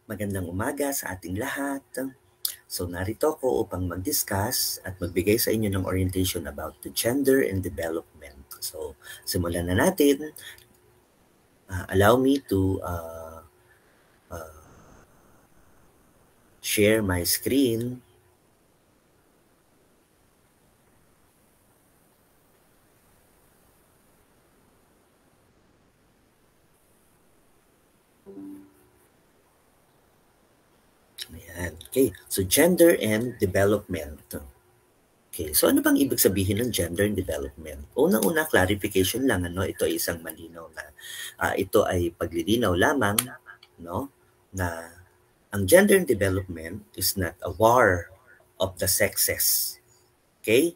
Magandang umaga sa ating lahat. So narito ako upang mag-discuss at magbigay sa inyo ng orientation about the gender and development. So simulan na natin. Allow me to share my screen. Ayan. Okay, so gender and development. Okay, so ano bang ibig sabihin ng gender and development? Unang-una, clarification lang, ano, ito ay isang malinaw na ito ay paglilinaw lamang, no, na ang gender and development is not a war of the sexes. Okay?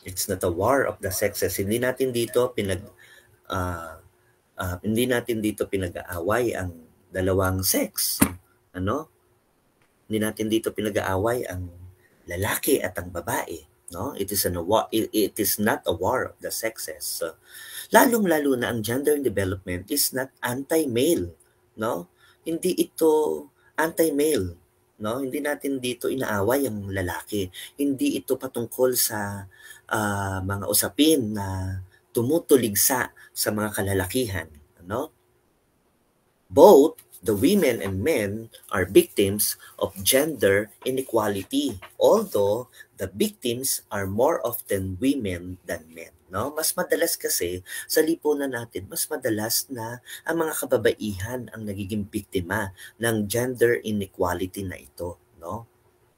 It's not a war of the sexes. Hindi natin dito pinag-aaway ang dalawang sex. Ano? Hindi natin dito pinag-aaway ang lalaki at ang babae, no? It is not a war of the sexes. Lalong-lalo na ang gender development is not anti-male, no? Hindi ito anti-male, no? Hindi natin dito inaaway ang lalaki. Hindi ito patungkol sa mga usapin na tumutuligsa sa mga kalalakihan, no? Both the women and men are victims of gender inequality, although the victims are more often women than men. No? Mas madalas kasi sa lipunan natin, mas madalas na ang mga kababaihan ang nagiging biktima ng gender inequality na ito. No?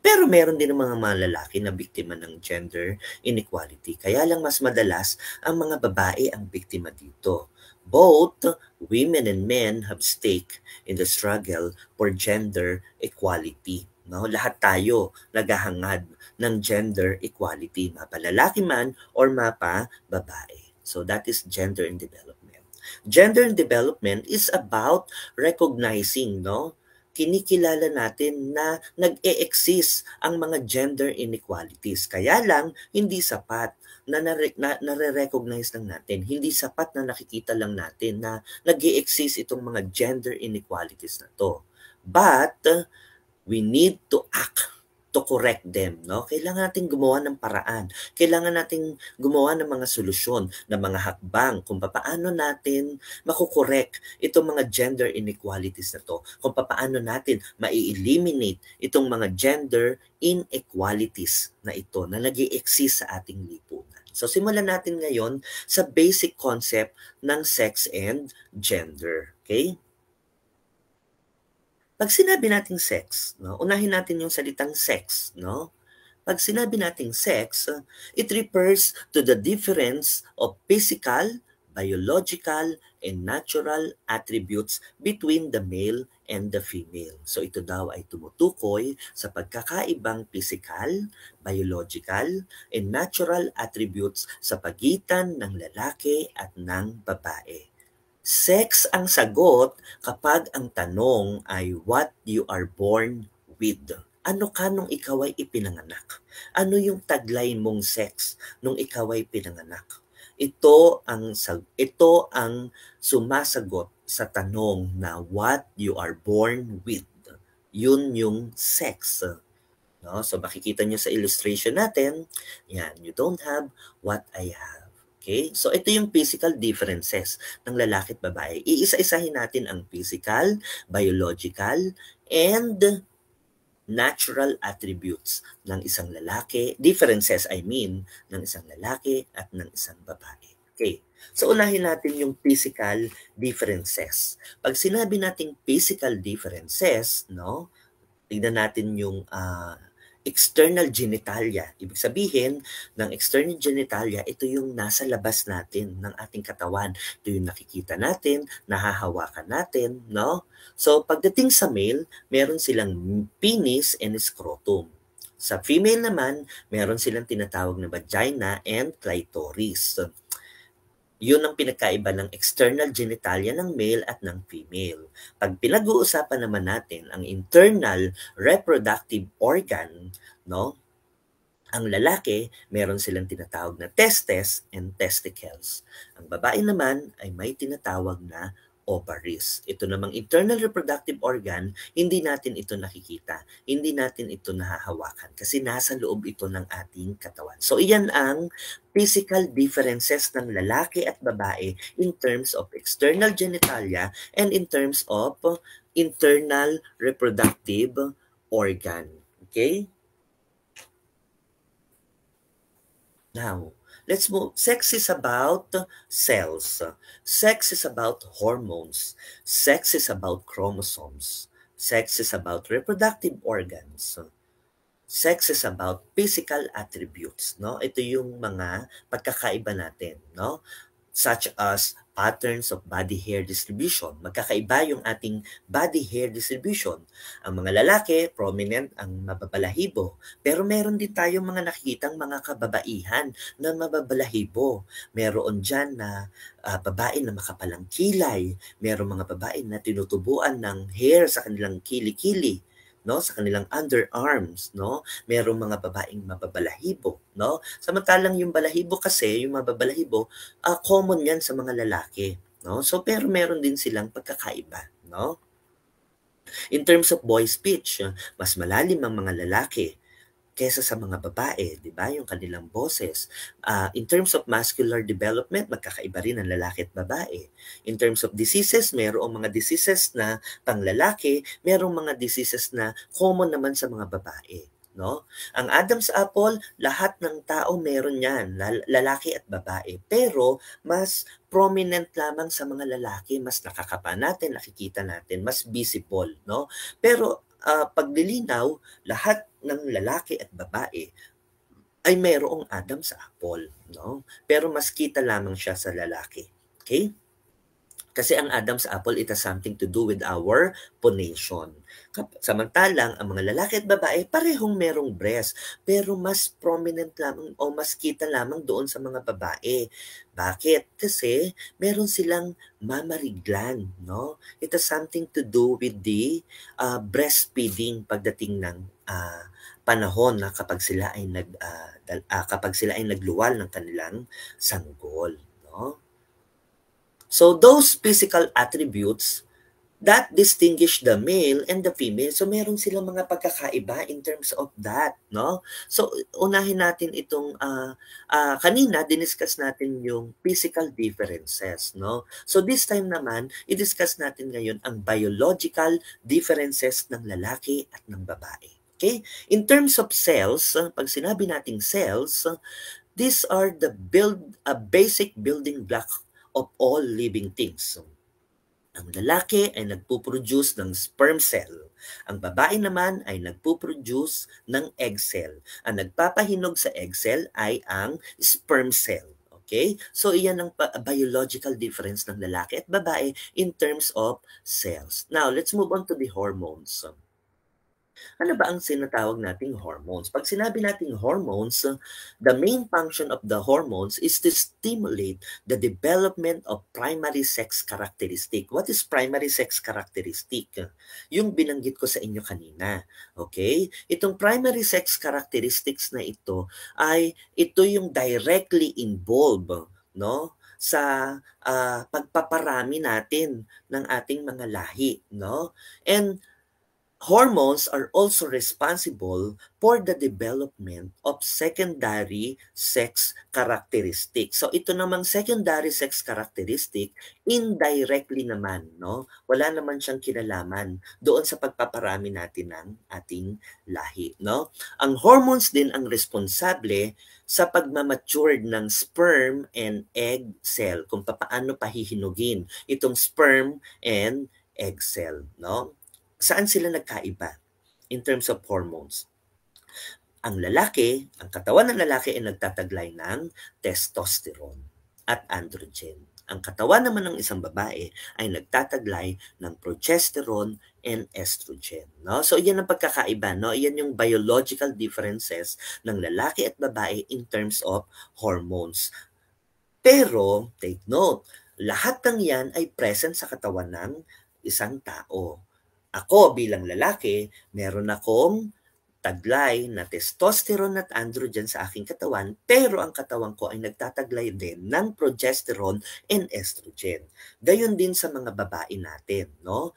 Pero meron din ng mga lalaki na biktima ng gender inequality. Kaya lang mas madalas ang mga babae ang biktima dito. Both women and men have stake in the struggle for gender equality. No, lahat tayo naghahangad ng gender equality, mapa lalaki man or mapa babae. So that is gender and development. Gender and development is about recognizing, no, kinikilala natin na nag-e-exist ang mga gender inequalities. Kaya lang, hindi sapat na nare-recognize lang natin. Hindi sapat na nakikita lang natin na nag-e-exist itong mga gender inequalities na to. But, we need to act to correct them, no? Kailangan nating gumawa ng paraan. Kailangan nating gumawa ng mga solusyon, ng mga hakbang kung paano natin makukorek itong mga gender inequalities na to. Kung paano natin mai-eliminate itong mga gender inequalities na ito na nag-i-exist sa ating lipunan. So simulan natin ngayon sa basic concept ng sex and gender. Okay? Pag sinabi nating sex, no, unahin natin yung salitang sex, no? Pag sinabi nating sex, it refers to the difference of physical, biological, and natural attributes between the male and the female. So ito daw ay tumutukoy sa pagkakaibang physical, biological, and natural attributes sa pagitan ng lalaki at ng babae. Sex ang sagot kapag ang tanong ay what you are born with. Ano ka nung ikaw ay ipinanganak? Ano yung taglay mong sex nung ikaw ay pinanganak? Ito ang sumasagot sa tanong na what you are born with. Yun yung sex. No? So makikita nyo sa illustration natin, yan, you don't have what I have. Okay? So ito yung physical differences ng lalaki at babae. Iisa-isahin natin ang physical, biological, and natural attributes ng isang lalaki, differences I mean, ng isang lalaki at ng isang babae. Okay. So unahin natin yung physical differences. Pag sinabi nating physical differences, no? Tignan natin yung external genitalia. Ibig sabihin, ng external genitalia, ito yung nasa labas natin ng ating katawan. Ito yung nakikita natin, nahahawakan natin, no? So, pagdating sa male, meron silang penis and scrotum. Sa female naman, meron silang tinatawag na vagina and clitoris. Yun ang pinagkaiba ng external genitalia ng male at ng female. Pag pinag-uusapan naman natin ang internal reproductive organ, no? Ang lalaki, meron silang tinatawag na testes and testicles. Ang babae naman ay may tinatawag na ovaries. Ito namang internal reproductive organ, hindi natin ito nakikita. Hindi natin ito nahahawakan kasi nasa loob ito ng ating katawan. So iyan ang physical differences ng lalaki at babae in terms of external genitalia and in terms of internal reproductive organ. Okay? Now, let's move. Sex is about cells. Sex is about hormones. Sex is about chromosomes. Sex is about reproductive organs. Sex is about physical attributes, no? Ito yung mga pagkakaiba natin, no? Such as patterns of body hair distribution. Magkakaiba yung ating body hair distribution. Ang mga lalaki, prominent ang mababalahibo. Pero meron din tayong mga nakikitang mga kababaihan na mababalahibo. Meron dyan na babae na makapalang kilay. Meron mga babae na tinutubuan ng hair sa kanilang kili-kili, no, sa kanilang underarms, no, merong mga babaeng mababalahibo, no. Samantalang yung balahibo kasi, yung mababalahibo, common yan sa mga lalaki, no. So pero meron din silang pagkakaiba, no. In terms of boy speech, mas malalim ang mga lalaki kesa sa mga babae, 'di ba? Yung kanilang boses. In terms of muscular development, magkakaiba rin ang lalaki at babae. In terms of diseases, mayroong mga diseases na panglalaki, mayroong mga diseases na common naman sa mga babae, no? Ang Adam's apple, lahat ng tao meron 'yan, lalaki at babae. Pero mas prominent lamang sa mga lalaki, mas nakakapa natin, nakikita natin, mas visible, no? Pero paglilinaw, lahat ng lalaki at babae ay mayroong Adam's apple, no? Pero mas kita lamang siya sa lalaki. Okay? Kasi ang Adam's apple, it has something to do with our phonation. Samantalang, ang mga lalaki at babae, parehong merong breast. Pero mas prominent lamang o mas kita lamang doon sa mga babae. Bakit? Kasi meron silang mammary gland, no? It has something to do with the breastfeeding pagdating ng panahon na kapag sila ay nagluwal ng kanilang sanggol, no? So those physical attributes that distinguish the male and the female, so meron silang mga pagkakaiba in terms of that, no? So unahin natin itong kanina diniscuss natin yung physical differences, no? So this time naman, i-discuss natin ngayon ang biological differences ng lalaki at ng babae. Okay? In terms of cells, pag sinabi nating cells, these are the basic building block of all living things. Ang lalaki ay nagpo-produce ng sperm cell. Ang babae naman ay nagpo-produce ng egg cell. Ang nagpapahinog sa egg cell ay ang sperm cell. Okay? So iyan ang biological difference ng lalaki at babae in terms of cells. Now, let's move on to the hormones. Ano ba ang sinatawag nating hormones? Pag sinabi nating hormones, the main function of the hormones is to stimulate the development of primary sex characteristic. What is primary sex characteristic? Yung binanggit ko sa inyo kanina. Okay? Itong primary sex characteristics na ito yung directly involved, no, sa pagpaparami natin ng ating mga lahi, no? And hormones are also responsible for the development of secondary sex characteristics. So ito namang secondary sex characteristic, indirectly naman, no? Wala naman siyang kinalaman doon sa pagpaparami natin ng ating lahi, no? Ang hormones din ang responsable sa pagmamature ng sperm and egg cell, kung paano pahihinugin itong sperm and egg cell, no? Saan sila nagkaiba in terms of hormones? Ang katawan ng lalaki ay nagtataglay ng testosterone at androgen. Ang katawan naman ng isang babae ay nagtataglay ng progesterone and estrogen, no? So iyan ang pagkakaiba, no? Iyan yung biological differences ng lalaki at babae in terms of hormones. Pero take note, lahat ng yan ay present sa katawan ng isang tao. Ako bilang lalaki, meron akong taglay na testosterone at androgen sa aking katawan, pero ang katawan ko ay nagtataglay din ng progesterone and estrogen. Gayon din sa mga babae natin, no?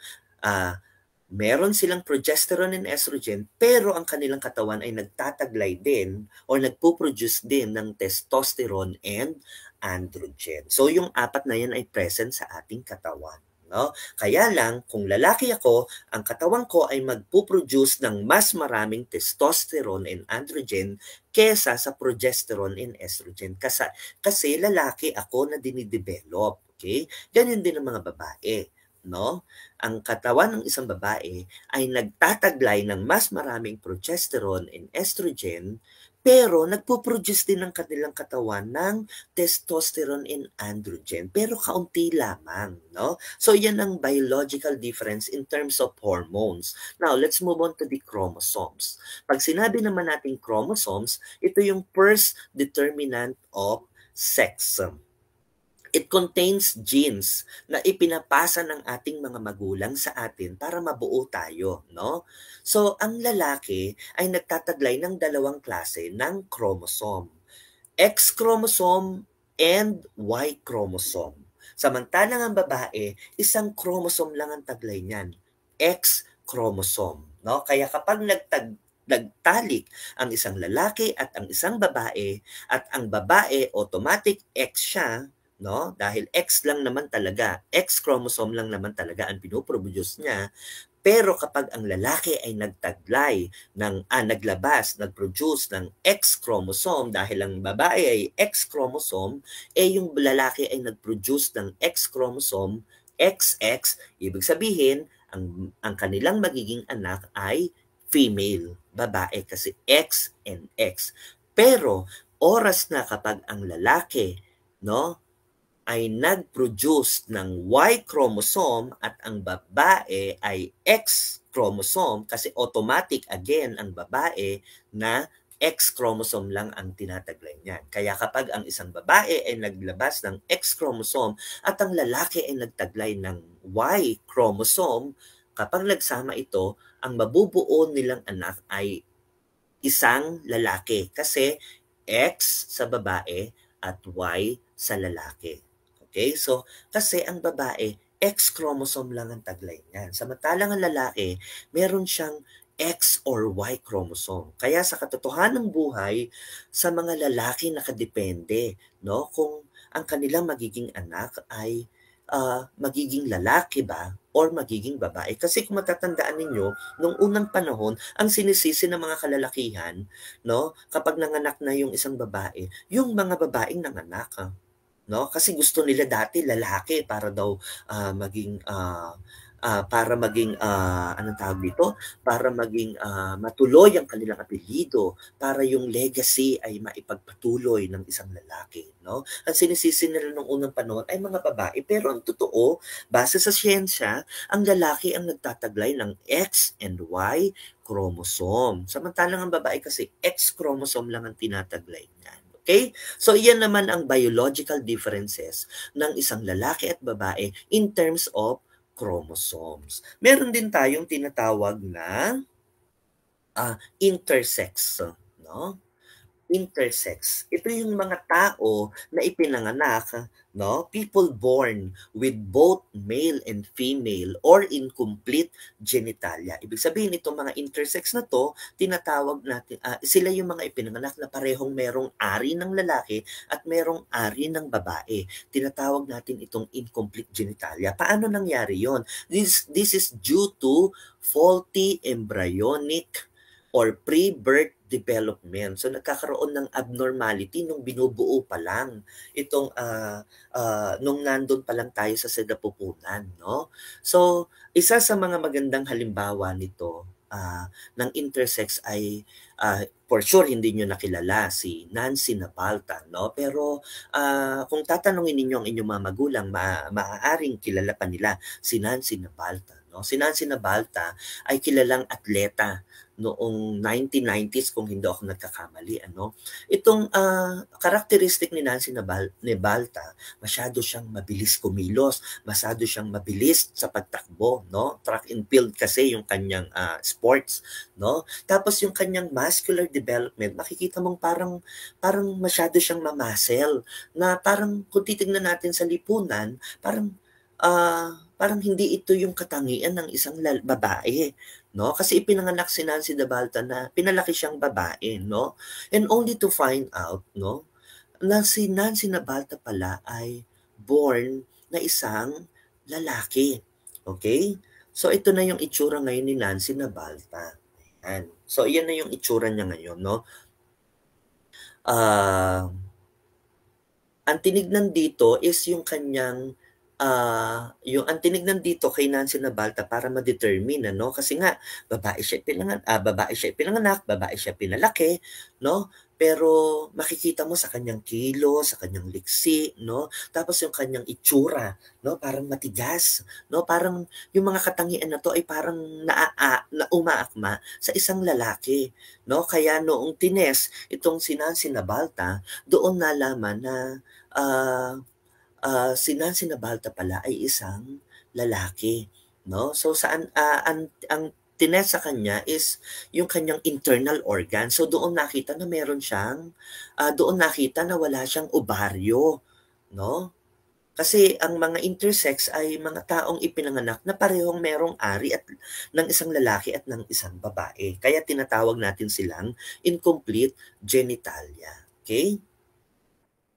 Meron silang progesterone and estrogen, pero ang kanilang katawan ay nagtataglay din o nagpo-produce din ng testosterone and androgen. So yung apat na yan ay present sa ating katawan. No? Kaya lang, kung lalaki ako, ang katawan ko ay magpo-produce ng mas maraming testosterone and androgen kesa sa progesterone and estrogen. Kasi lalaki ako na dinidevelop. Okay? Ganyan din ang mga babae. No? Ang katawan ng isang babae ay nagtataglay ng mas maraming progesterone and estrogen, pero nagpo-produce din ng kanilang katawan ng testosterone and androgen, pero kaunti lamang, no? So yan ang biological difference in terms of hormones. Now, let's move on to the chromosomes. Pag sinabi naman natin chromosomes, ito yung first determinant of sex. It contains genes na ipinapasa ng ating mga magulang sa atin para mabuo tayo, no? So, ang lalaki ay nagtataglay ng dalawang klase ng chromosome. X chromosome and Y chromosome. Samantalang ang babae, isang chromosome lang ang taglay niyan, X chromosome, no? Kaya kapag nagtalik ang isang lalaki at ang isang babae, at ang babae automatic X siya, no? Dahil X lang naman talaga, X chromosome lang naman talaga ang pinoproduce niya. Pero kapag ang lalaki ay nagtaglay nagproduce ng X chromosome dahil ang babae ay X chromosome, yung lalaki ay nagproduce ng X chromosome XX, ibig sabihin ang kanilang magiging anak ay female, babae kasi X and X. Pero oras na kapag ang lalaki, no, ay nag-produce ng Y chromosome at ang babae ay X chromosome, kasi automatic again ang babae na X chromosome lang ang tinataglay niyan. Kaya kapag ang isang babae ay naglabas ng X chromosome at ang lalaki ay nagtaglay ng Y chromosome, kapag nagsama ito, ang mabubuo nilang anak ay isang lalaki kasi X sa babae at Y sa lalaki. Okay? So, kasi ang babae, X chromosome lang ang taglay niyan. Samantalang ang lalaki, meron siyang X or Y chromosome. Kaya sa katotohanan ng buhay, sa mga lalaki nakadepende, no? Kung ang kanilang magiging anak ay magiging lalaki ba or magiging babae. Kasi kung matatandaan ninyo, nung unang panahon, ang sinisisi ng mga kalalakihan, no, kapag nanganak na yung isang babae, yung mga babaeng nanganak, no? Kasi gusto nila dati lalaki para daw anong tawag dito? Para maging matuloy ang kanilang apelyido, para yung legacy ay maipagpatuloy ng isang lalaki, no? Ang sinisisi nila nung unang panahon ay mga babae, pero ang totoo, base sa siyensya, ang lalaki ang nagtataglay ng X and Y chromosome. Samantalang ang babae kasi X chromosome lang ang tinataglay niyan. Okay? So, iyan naman ang biological differences ng isang lalaki at babae in terms of chromosomes. Meron din tayong tinatawag na intersex, no? Intersex. Ito yung mga tao na ipinanganak, no? People born with both male and female or incomplete genitalia. Ibig sabihin itong mga intersex na to, tinatawag natin, sila yung mga ipinanganak na parehong merong ari ng lalaki at merong ari ng babae. Tinatawag natin itong incomplete genitalia. Paano nangyari yon? This is due to faulty embryonic or pre-birth development. So nagkakaroon ng abnormality nung binubuo pa lang itong nung nandun pa lang tayo sa sinapupunan, no? So isa sa mga magandang halimbawa nito ng intersex ay for sure hindi nyo nakilala si Nancy Nabalta, no? Pero kung tatanungin ninyo ang inyong mga magulang, maaaring kilala pa nila si Nancy Nabalta. no? Si Nancy Nabalta ay kilalang atleta noong 1990s kung hindi ako nagkakamali, ano. Itong characteristic ni Nancy Nabalta, masyado siyang mabilis kumilos, masyado siyang mabilis sa pagtakbo, no? Track and field kasi yung kanyang sports, no? Tapos yung kanyang muscular development, makikita mong parang masyado siyang mamuscle, na parang kung titignan natin sa lipunan, parang hindi ito yung katangian ng isang babae, no? Kasi ipinanganak si Nancy Dabalta na pinalaki siyang babae, no? And only to find out, no, na si Nancy Nabalta pala ay born na isang lalaki. Okay? So ito na yung itsura ngayon ni Nancy Nabalta. Ayan. So iyan na yung itsura niya ngayon, no? Ang tinignan dito is ang tinignan dito kay Nancy Nabalta para ma-determine, ano, kasi nga babae siya pinanganak, babae siya pinalaki, no? Pero makikita mo sa kanyang kilos, sa kanyang liksi, no? Tapos yung kanyang itsura, no? Parang matigas, no? Parang yung mga katangian na to ay parang na umaakma sa isang lalaki, no? Kaya noong itong si Nancy Nabalta, doon nalaman na si Nancy Nabalta pala ay isang lalaki, no? So saan ang tinest sa kanya is yung kanyang internal organ. So doon nakita na doon nakita na wala siyang ovaryo, no? Kasi ang mga intersex ay mga taong ipinanganak na parehong merong ari at ng isang lalaki at ng isang babae. Kaya tinatawag natin silang incomplete genitalia. Okay?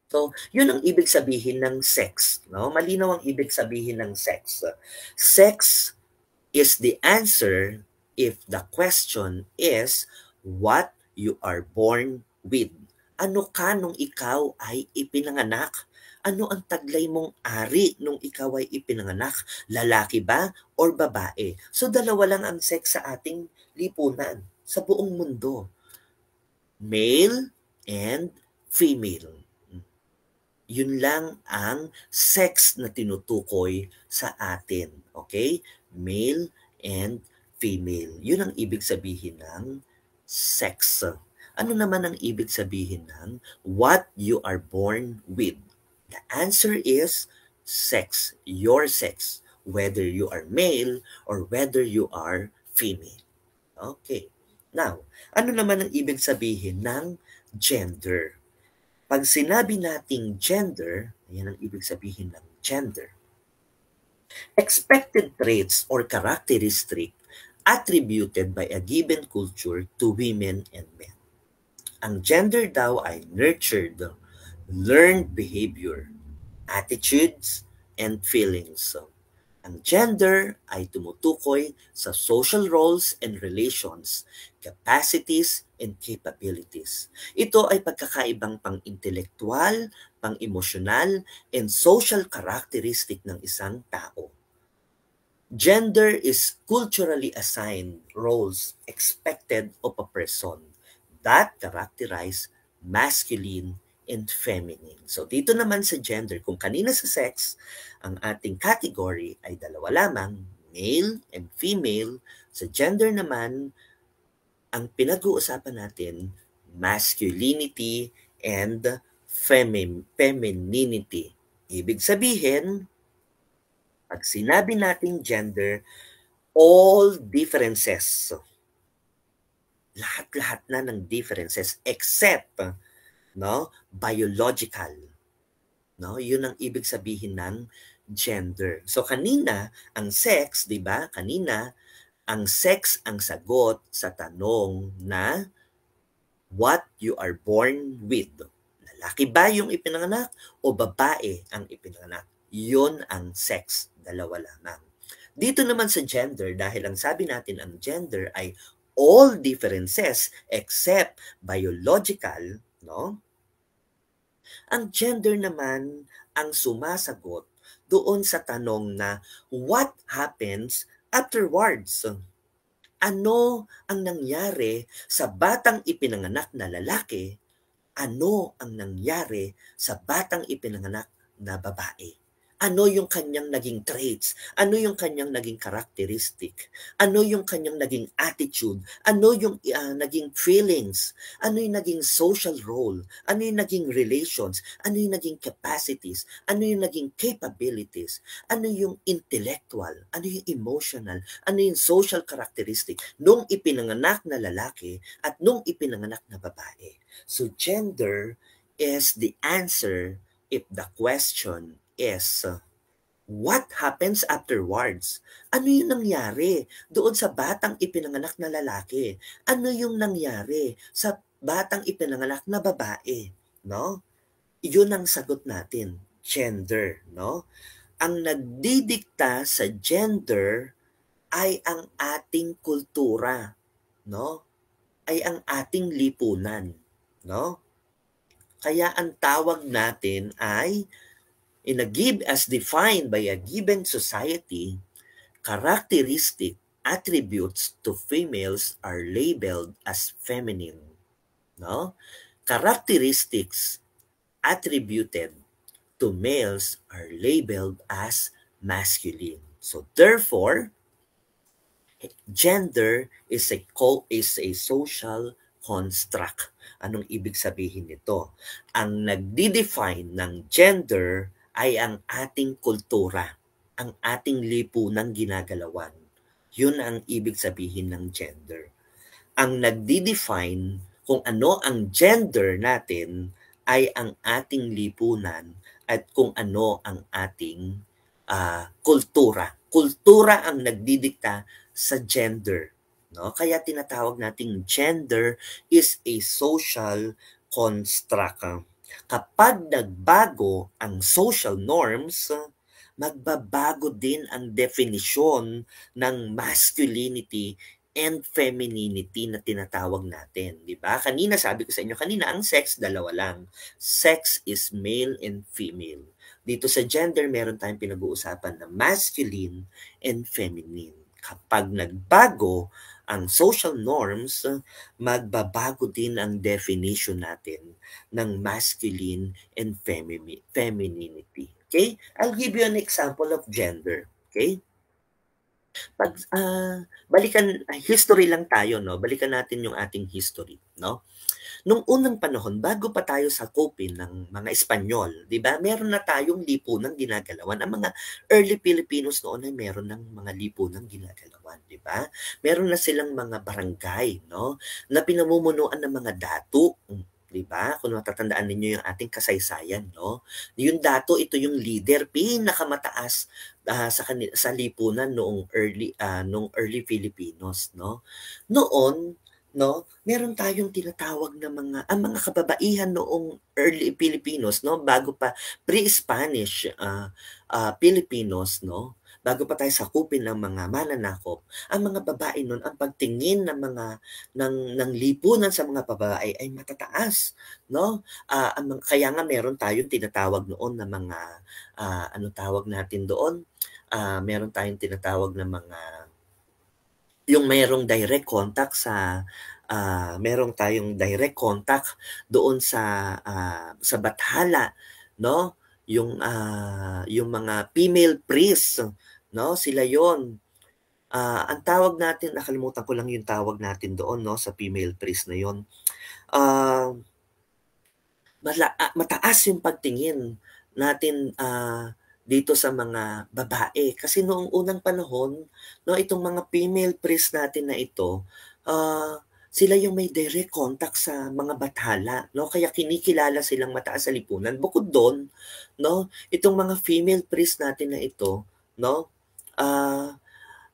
So, yun ang ibig sabihin ng sex, no? Malinaw ang ibig sabihin ng sex. Sex is the answer if the question is what you are born with. Ano ka nung ikaw ay ipinanganak? Ano ang taglay mong ari nung ikaw ay ipinanganak? Lalaki ba or babae? So, dalawa lang ang sex sa ating lipunan, sa buong mundo. Male and female. Yun lang ang sex na tinutukoy sa atin. Okay? Male and female. Yun ang ibig sabihin ng sex. Ano naman ang ibig sabihin ng what you are born with? The answer is sex. Your sex. Whether you are male or whether you are female. Okay. Now, ano naman ang ibig sabihin ng gender? Pag sinabi nating gender, ayan ang ibig sabihin ng gender. Expected traits or characteristic attributed by a given culture to women and men. Ang gender daw ay nurtured, learned behavior, attitudes, and feelings. Ang gender ay tumutukoy sa social roles and relations, capacities, and capabilities. Ito ay pagkakaibang pang-intelektual, pang-emosyonal, and social characteristic ng isang tao. Gender is culturally assigned roles expected of a person that characterize masculine and feminine. So dito naman sa gender, kung kanina sa sex, ang ating category ay dalawa lamang, male and female. Sa gender naman, ang pinag-uusapan natin, masculinity and femininity. Ibig sabihin, pag sinabi nating gender, all differences, lahat-lahat na ng differences except biological. No, 'yun ang ibig sabihin ng gender. So kanina, ang sex, 'di ba? Kanina, ang sex ang sagot sa tanong na what you are born with. Lalaki ba yung ipinanganak o babae ang ipinanganak? 'Yun ang sex, dalawa lamang. Dito naman sa gender, dahil ang sabi natin ang gender ay all differences except biological, no? Ang gender naman ang sumasagot doon sa tanong na what happens afterwards? Ano ang nangyari sa batang ipinanganak na lalaki? Ano ang nangyari sa batang ipinanganak na babae? Ano yung kanyang naging traits? Ano yung kanyang naging characteristic? Ano yung kanyang naging attitude? Ano yung naging feelings? Ano yung naging social role? Ano yung naging relations? Ano yung naging capacities? Ano yung naging capabilities? Ano yung intellectual? Ano yung emotional? Ano yung social characteristic nung ipinanganak na lalaki at nung ipinanganak na babae? So gender is the answer if the question is what happens afterwards? Ano yung nangyari doon sa batang ipinanganak na lalaki? Ano yung nangyari sa batang ipinanganak na babae? No? Yun ang sagot natin, gender, no? Ang nagdidikta sa gender ay ang ating kultura, no? Ay ang ating lipunan, no? Kaya ang tawag natin ay as defined by a given society, characteristic attributes to females are labeled as feminine. No? Characteristics attributed to males are labeled as masculine. So therefore, gender is a social construct. Anong ibig sabihin nito? Ang nagdi-define ng gender ay ang ating kultura, ang ating lipunang ginagalawan. Yun ang ibig sabihin ng gender. Ang nagdi-define kung ano ang gender natin ay ang ating lipunan at kung ano ang ating kultura. Kultura ang nagdidikta sa gender. No? Kaya tinatawag nating gender is a social construct. Kapag nagbago ang social norms, magbabago din ang definisyon ng masculinity and femininity na tinatawag natin, di ba? Kanina sabi ko sa inyo, kanina ang sex dalawa lang. Sex is male and female. Dito sa gender, meron tayong pinag-uusapan na masculine and feminine. Kapag nagbago ang social norms, magbabago din ang definition natin ng masculine and femininity. Okay? I'll give you an example of gender. Okay? Pag history lang tayo, no? Balikan natin yung ating history, no? Nung unang panahon, bago pa tayo sakupin ng mga Espanyol, 'di ba? Meron na tayong lipunang ginagalawan. Ang mga early Filipinos noon ay meron ng mga lipunang ginagalawan, 'di ba? Meron na silang mga barangay, no? Na pinamumunuan ng mga dato, 'di ba? Kung matatandaan ninyo yung ating kasaysayan, no? Yung dato, ito yung leader pinakamataas sa lipunan noong early Filipinos, no? Noon, no, meron tayong tinatawag na ang mga kababaihan noong early Filipinos, no, bago pa pre-Spanish Filipinos, no, bago pa tayo sakupin ng mga mananakop, ang mga babae noon, ang pagtingin ng lipunan sa mga babae ay matataas, no? Kaya nga meron tayong tinatawag noon na mga ano tawag natin doon? Meron tayong tinatawag na mga yung merong direct contact merong tayong direct contact doon sa bathala, no? Yung mga female priest, no? Sila yon. Ang tawag natin, nakalimutan ko lang yung tawag natin doon, no, sa female priest na yon. Mataas yung pagtingin natin dito sa mga babae. Kasi noong unang panahon, no, itong mga female priest natin na ito, sila yung may direct contact sa mga bathala, no? Kaya kinikilala silang mataas sa lipunan. Bukod doon, no, itong mga female priest natin na ito, no,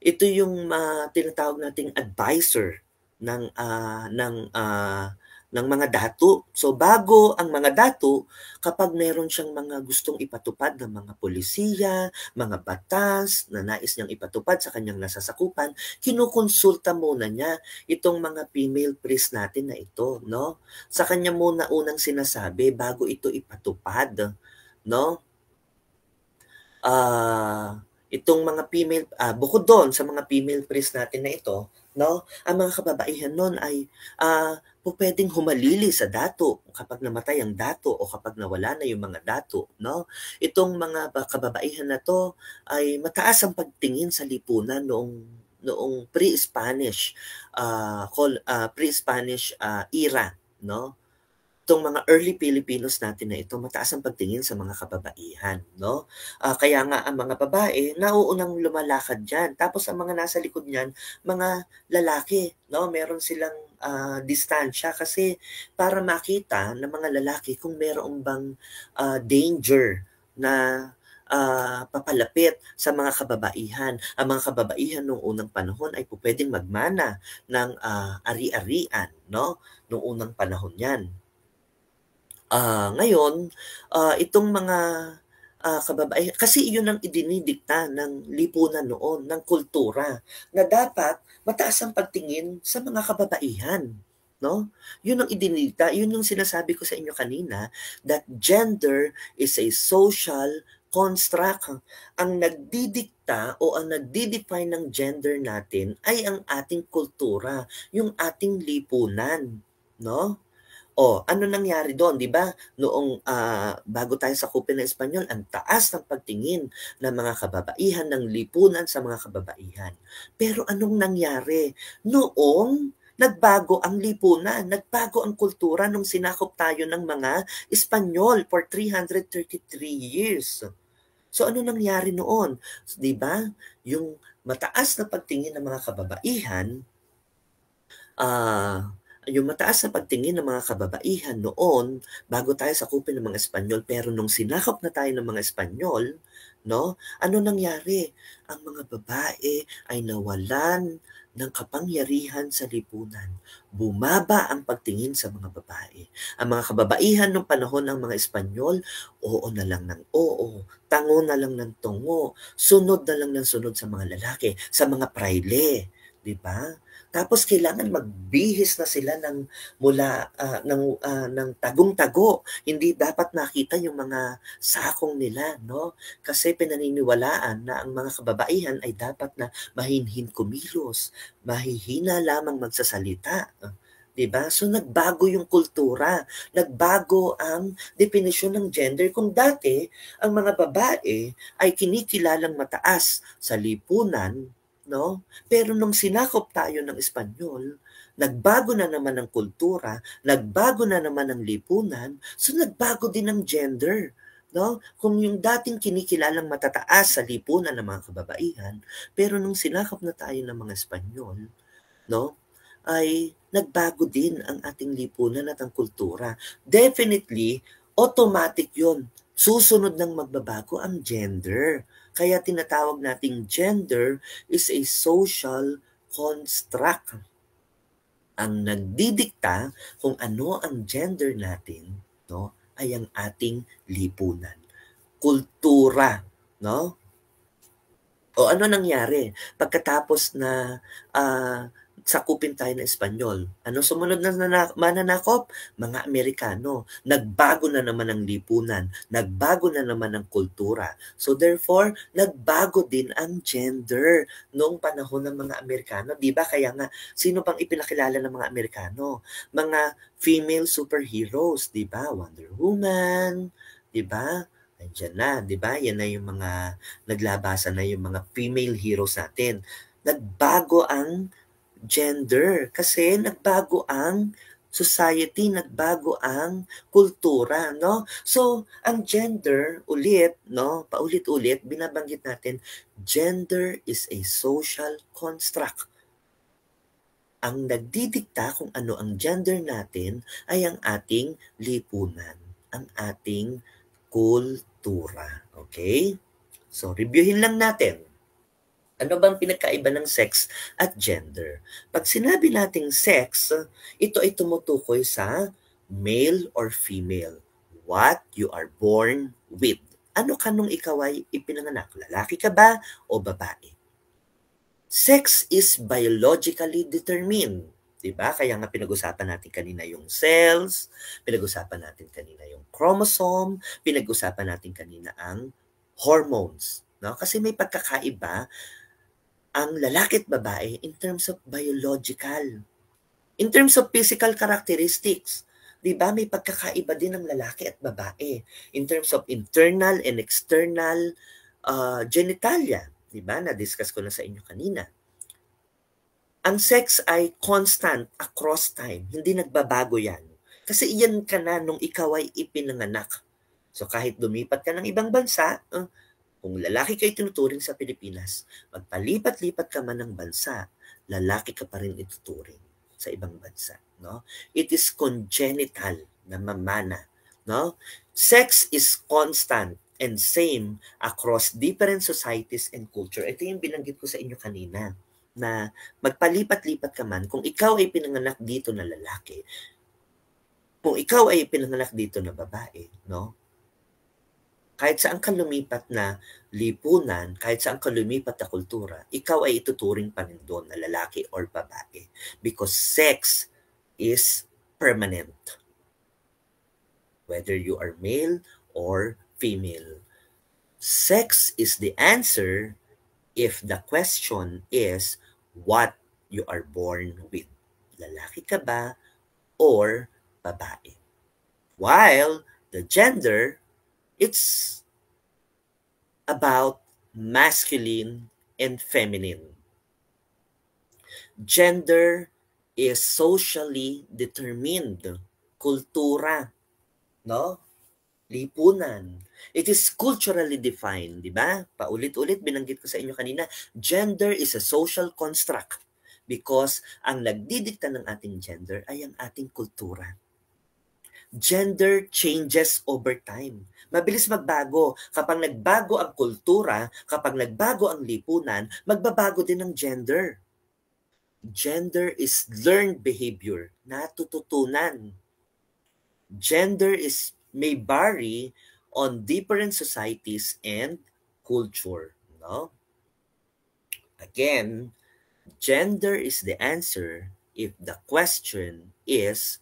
ito yung tinatawag nating advisor ng mga dato. So bago ang mga dato, kapag meron siyang mga gustong ipatupad ng mga polisiya, mga batas na nais niyang ipatupad sa kanyang nasasakupan, kinukonsulta muna niya itong mga female priest natin na ito, no? Sa kanya muna unang sinasabi bago ito ipatupad, no? Itong mga female, bukod doon sa mga female priest natin na ito, no, ang mga kababaihan noon ay pupuwedeng humalili sa dato kapag namatay ang dato o kapag nawala na yung mga dato, 'no? Itong mga kababaihan na 'to ay mataas ang pagtingin sa lipunan noong pre-Spanish era, 'no? Itong mga early Filipinos natin na ito, mataas ang pagtingin sa mga kababaihan, 'no? Kaya nga ang mga babae nauunang lumalakad diyan, tapos ang mga nasa likod niyan, mga lalaki, 'no? Meron silang, distansya kasi para makita ng mga lalaki kung meron bang, danger na, papalapit sa mga kababaihan. Ang mga kababaihan nung unang panahon ay pupuwedeng magmana ng, ari-arian, 'no, nung unang panahon 'yan. Ngayon, itong mga, kababaihan kasi iyon ang idinidikta ng lipunan noon, ng kultura, na dapat mataas ang pagtingin sa mga kababaihan, 'no? Yun ang idinidikta, yun yung sinasabi ko sa inyo kanina, that gender is a social construct. Ang nagdidikta o ang nagde-define ng gender natin ay ang ating kultura, yung ating lipunan, 'no? Oh, ano nangyari do'n, 'di ba? Noong, bago tayo sakupin ng Espanyol, ang taas ng pagtingin ng mga kababaihan, ng lipunan sa mga kababaihan. Pero anong nangyari? Noong nagbago ang lipunan, nagbago ang kultura nung sinakop tayo ng mga Espanyol for 333 years. So ano nangyari noon? 'Di ba, yung mataas na pagtingin ng mga kababaihan, yung mataas na pagtingin ng mga kababaihan noon, bago tayo sakupin ng mga Espanyol, pero nung sinakop na tayo ng mga Espanyol, 'no, ano nangyari? Ang mga babae ay nawalan ng kapangyarihan sa lipunan. Bumaba ang pagtingin sa mga babae. Ang mga kababaihan nung panahon ng mga Espanyol, oo na lang ng oo, tango na lang ng tungo, sunod na lang ng sunod sa mga lalaki, sa mga praile, 'di ba? Tapos kailangan magbihis na sila ng tagong-tago. Hindi dapat makita yung mga sakong nila, 'no? Kasi pinaniniwalaan na ang mga kababaihan ay dapat na mahinhin kumilos, mahihina lamang magsasalita, 'di ba? So nagbago yung kultura, nagbago ang definisyon ng gender. Kung dati ang mga babae ay kinikilalang mataas sa lipunan, 'no? Pero nung sinakop tayo ng Espanyol, nagbago na naman ang kultura, nagbago na naman ang lipunan, so nagbago din ang gender, 'no? Kung yung dating kinikilalang matataas sa lipunan ng mga kababaihan, pero nung sinakop na tayo ng mga Espanyol, 'no, ay nagbago din ang ating lipunan at ang kultura. Definitely, automatic 'yon. Susunod ng magbabago ang gender. Kaya tinatawag nating gender is a social construct. Ang nagdidikta kung ano ang gender natin, 'no, ay ang ating lipunan, kultura, 'no? O ano nangyari pagkatapos na, sakupin tayo ng Espanyol? Ano sumunod na mananakop? Mga Amerikano. Nagbago na naman ang lipunan, nagbago na naman ang kultura. So therefore, nagbago din ang gender noong panahon ng mga Amerikano, 'di ba? Kaya nga, sino bang ipinakilala ng mga Amerikano? Mga female superheroes, 'di ba? Wonder Woman, 'di ba? Nandiyan na, 'di ba? Yan na yung mga naglabasan na yung mga female heroes natin. Nagbago ang gender kasi nagbago ang society, nagbago ang kultura, 'no? So, ang gender ulit, 'no, paulit-ulit binabanggit natin, gender is a social construct. Ang nagdidikta kung ano ang gender natin ay ang ating lipunan, ang ating kultura, okay? So, reviewin lang natin. Ano bang pinagkaiba ng sex at gender? Pag sinabi nating sex, ito ay tumutukoy sa male or female. What you are born with. Ano ka nung ikaw ay ipinanganak? Lalaki ka ba o babae? Sex is biologically determined. 'Di ba? Kaya nga pinag-usapan natin kanina yung cells, pinag-usapan natin kanina yung chromosome, pinag-usapan natin kanina ang hormones, 'no? Kasi may pagkakaiba ang lalaki at babae in terms of biological. In terms of physical characteristics, di ba may pagkakaiba din ng lalaki at babae in terms of internal and external genitalia, di ba? Na-discuss ko na sa inyo kanina. Ang sex ay constant across time, hindi nagbabago yan. Kasi iyan ka na nung ikaw ay ipinanganak. So kahit lumipat ka ng ibang bansa, kung lalaki kayo tinuturing sa Pilipinas, magpalipat-lipat ka man ng bansa, lalaki ka pa rin ituturing sa ibang bansa, no? It is congenital na mamana, no? Sex is constant and same across different societies and culture. Ito yung binanggit ko sa inyo kanina, na magpalipat-lipat ka man, kung ikaw ay pinanganak dito na lalaki, kung ikaw ay pinanganak dito na babae, no? Kahit saan ka lumipat na lipunan, kahit saan ka lumipat na kultura, ikaw ay ituturing pa rin doon na lalaki or babae. Because sex is permanent. Whether you are male or female. Sex is the answer if the question is what you are born with. Lalaki ka ba or babae? While the gender, it's about masculine and feminine. Gender is socially determined. Kultura, no? Lipunan. It is culturally defined, di ba? Paulit-ulit binanggit ko sa inyo kanina, gender is a social construct because ang nagdidikta ng ating gender ay ang ating kultura. Gender changes over time. Mabilis magbago. Kapag nagbago ang kultura, kapag nagbago ang lipunan, magbabago din ang gender. Gender is learned behavior, natututunan. Gender may vary on different societies and culture. No? Again, gender is the answer if the question is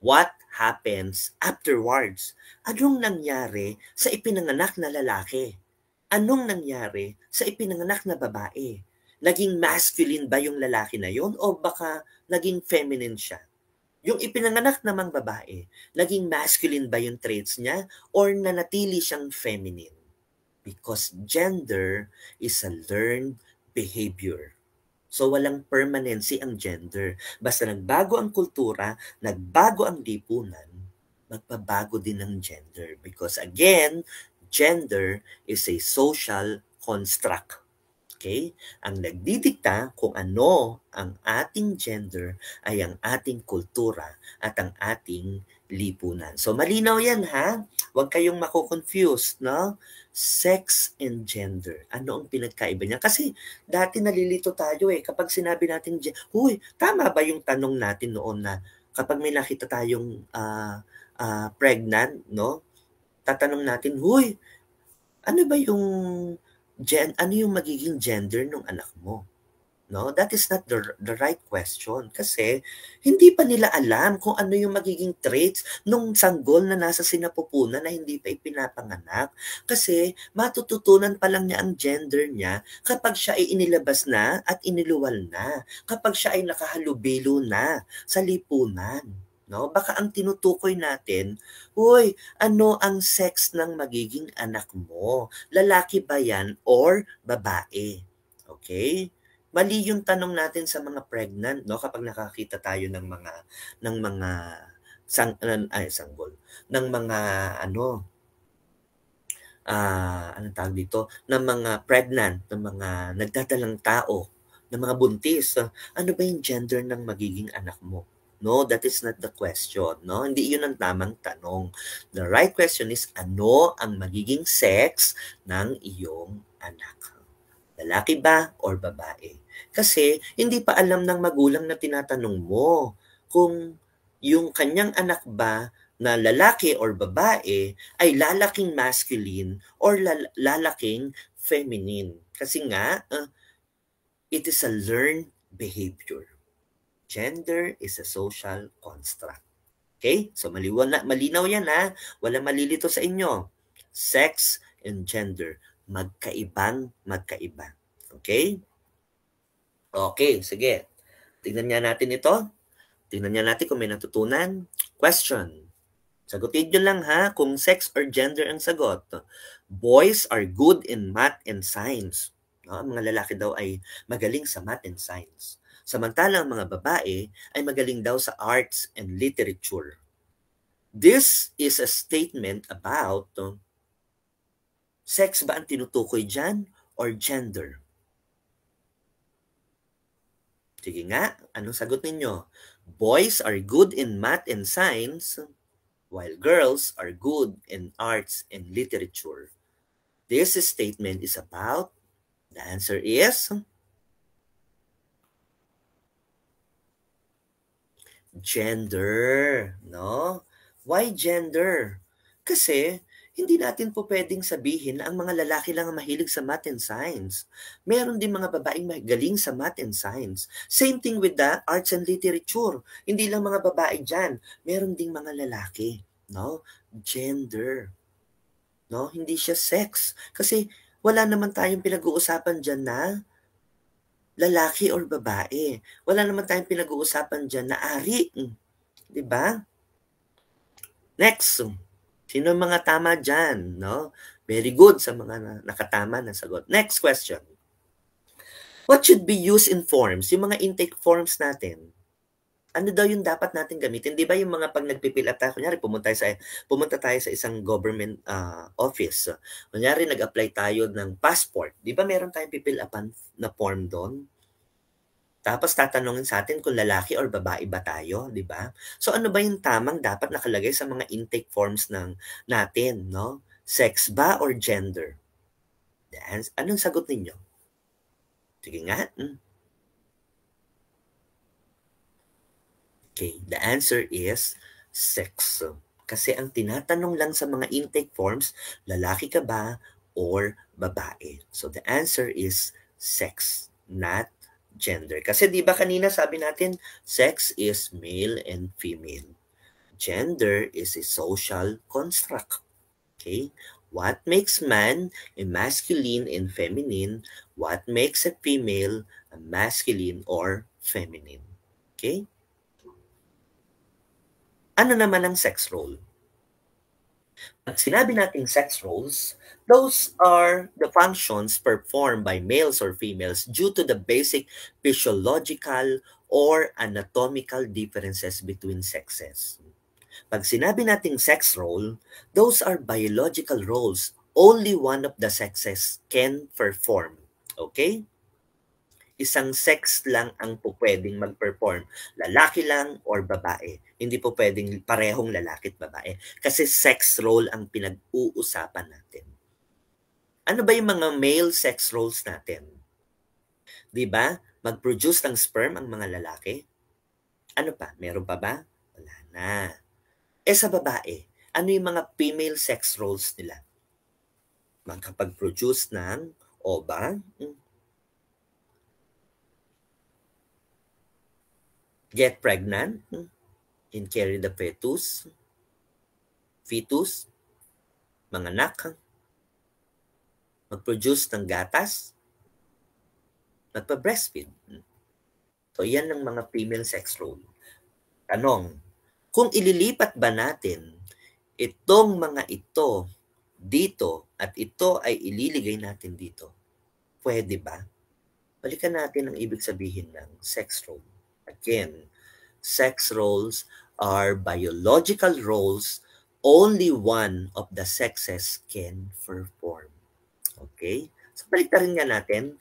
what happens afterwards? Anong nangyari sa ipinanganak na lalaki? Anong nangyari sa ipinanganak na babae? Naging masculine ba yung lalaki na yon o baka naging feminine siya? Yung ipinanganak namang babae, naging masculine ba yung traits niya or nanatili siyang feminine? Because gender is a learned behavior. So walang permanency ang gender. Basta nagbago ang kultura, nagbago ang lipunan, magbabago din ang gender. Because again, gender is a social construct. Okay? Ang nagdidikta kung ano ang ating gender ay ang ating kultura at ang ating lipunan. So malinaw yan ha? Huwag kayong mako-confuse, no? Sex and gender. Ano ang pinagkaiba niya? Kasi dati nalilito tayo kapag sinabi natin, huy, tama ba yung tanong natin noon na kapag may nakita tayong pregnant, no? Tatanong natin, huy, ano ba yung ano yung magiging gender ng anak mo? No, that is not the right question kasi hindi pa nila alam kung ano yung magiging traits nung sanggol na nasa sinapupunan na hindi pa ipinapanganak. Kasi matututunan pa lang niya ang gender niya kapag siya ay inilabas na at iniluwal na, kapag siya ay nakahalubilo na sa lipunan. No? Baka ang tinutukoy natin, uy, ano ang sex ng magiging anak mo? Lalaki ba yan or babae? Okay? Mali yung tanong natin sa mga pregnant, no? Kapag nakakita tayo ng mga sanggol, ng mga anong tawag dito, ng mga pregnant, ng mga nagdadalang tao, ng mga buntis. Ano ba yung gender ng magiging anak mo? No, that is not the question, no? Hindi 'yun ang tamang tanong. The right question is ano ang magiging sex ng iyong anak? Lalaki ba or babae? Kasi hindi pa alam ng magulang na tinatanong mo kung yung kanyang anak ba na lalaki or babae ay lalaking masculine or lalaking feminine. Kasi nga, it is a learned behavior. Gender is a social construct. Okay? So malinaw yan ha. Walang malilito sa inyo. Sex and gender, magkaiba. Okay? Okay, sige. Tingnan nga natin ito. Tingnan niya natin kung may natutunan. Question. Sagutin nyo lang ha kung sex or gender ang sagot. Boys are good in math and science. No, ang mga lalaki daw ay magaling sa math and science. Samantalang ang mga babae ay magaling daw sa arts and literature. This is a statement about sex ba ang tinutukoy dyan or gender? Sige nga, anong sagot ninyo? Boys are good in math and science, while girls are good in arts and literature. This statement is about, the answer is, gender. No? Why gender? Kasi, hindi natin po pwedeng sabihin na ang mga lalaki lang ang mahilig sa math and science. Meron din mga babaeng magaling sa math and science. Same thing with the arts and literature. Hindi lang mga babae dyan. Meron ding mga lalaki. No? Gender. No? Hindi siya sex. Kasi wala naman tayong pinag-uusapan dyan na lalaki or babae. Wala naman tayong pinag-uusapan dyan na ari. Diba? Next. Sino mga tama dyan? No? Very good sa mga nakatama na sagot. Next question. What should be used in forms? Yung mga intake forms natin. Ano daw yung dapat natin gamitin? Di ba yung mga pag nagpipil up tayo, kunyari pumunta tayo sa isang government office. Kunyari nag-apply tayo ng passport. Di ba meron tayong pipil upan na form doon? Tapos tatanungin sa atin kung lalaki or babae ba tayo, di ba? So ano ba yung tamang dapat nakalagay sa mga intake forms natin, no? Sex ba or gender? Anong sagot ninyo? Sige nga. Okay, the answer is sex. Kasi ang tinatanong lang sa mga intake forms, lalaki ka ba or babae? So the answer is sex, not gender. Kasi di ba kanina sabi natin, sex is male and female. Gender is a social construct. Okay? What makes man a masculine and feminine? What makes a female a masculine or feminine? Okay? Ano naman ang sex role? Pag sinabi nating sex roles, those are the functions performed by males or females due to the basic physiological or anatomical differences between sexes. Pag sinabi nating sex role, those are biological roles only one of the sexes can perform. Okay? Isang sex lang ang pwedeng mag-perform. Lalaki lang or babae. Hindi po pwedeng parehong lalaki at babae. Kasi sex role ang pinag-uusapan natin. Ano ba yung mga male sex roles natin? Di ba? Mag-produce ng sperm ang mga lalaki. Ano pa? Meron pa ba? Wala na. Sa babae, ano yung mga female sex roles nila? Magkapag-produce ng ova, get pregnant, and carry the fetus, manganak, mag-produce ng gatas, magpa-breastfeed. So, yan ang mga female sex role. Tanong, kung ililipat ba natin itong mga ito dito at ito ay ililigay natin dito, pwede ba? Balikan natin ang ibig sabihin ng sex role. Again, sex roles are biological roles only one of the sexes can perform. Okay? So, baliktarin nga natin.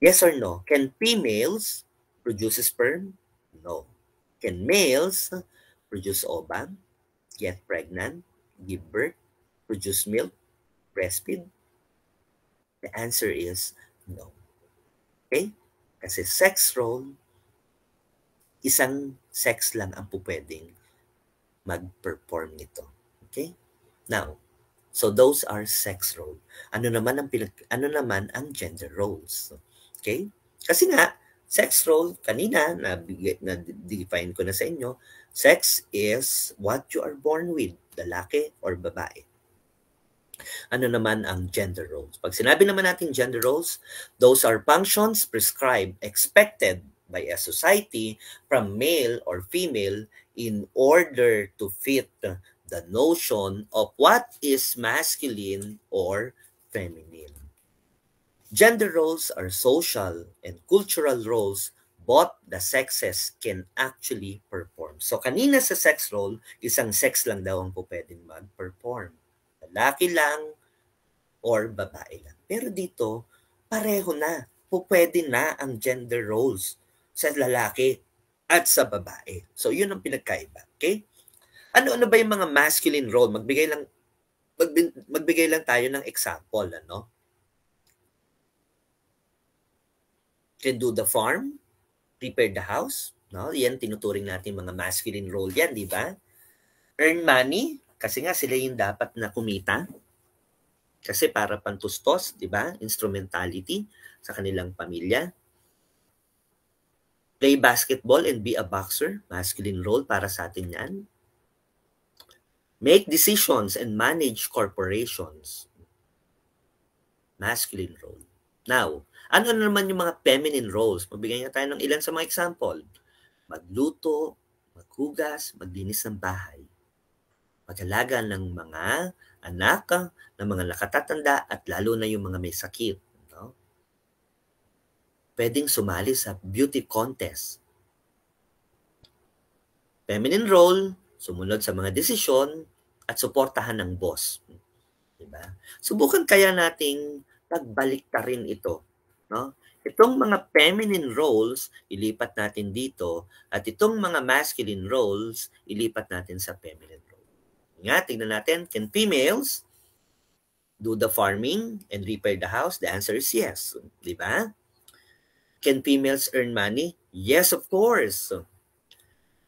Yes or no? Can females produce sperm? No. Can males produce ova, get pregnant, give birth, produce milk, breastfeed? The answer is no. Okay? Kasi sex role, isang sex lang ang pupwedeng mag-perform nito. Okay? Now, so those are sex role. Ano naman ang gender roles? Okay? Kasi nga, sex role, kanina, na-define ko na sa inyo, sex is what you are born with, lalaki or babae. Ano naman ang gender roles? Pag sinabi naman natin gender roles, those are functions prescribed, expected, by a society from male or female in order to fit the notion of what is masculine or feminine. Gender roles are social and cultural roles both the sexes can actually perform. So kanina sa sex role, isang sex lang daw ang po pwedeng mag-perform. Lalaki lang or babae lang. Pero dito, pareho na. Pwede na ang gender roles sa lalaki at sa babae. So yun ang pinagkaiba. Okay? Ano-ano ba yung mga masculine role? Magbigay lang tayo ng example, ano? Can do the farm, prepare the house, no? Yan tinuturing natin mga masculine role yan, di ba? Earn money, kasi nga sila yung dapat na kumita. Kasi para pantustos, di ba? Instrumentality sa kanilang pamilya. Play basketball and be a boxer, masculine role para sa atin yan. Make decisions and manage corporations, masculine role. Now, ano naman yung mga feminine roles? Magbigay nga tayo ng ilan sa mga example. Magluto, maghugas, maglinis ng bahay. Mag-alaga ng mga anak, ng mga nakatatanda, at lalo na yung mga may sakit. No? Pwedeng sumali sa beauty contest. Feminine role, sumunod sa mga desisyon, at suportahan ng boss. Diba? Subukan kaya nating pagbalik ta rin ito. No? Itong mga feminine roles, ilipat natin dito, at itong mga masculine roles, ilipat natin sa feminine role. Nga, tingnan natin, can females do the farming and repair the house? The answer is yes. Diba? Can females earn money? Yes, of course.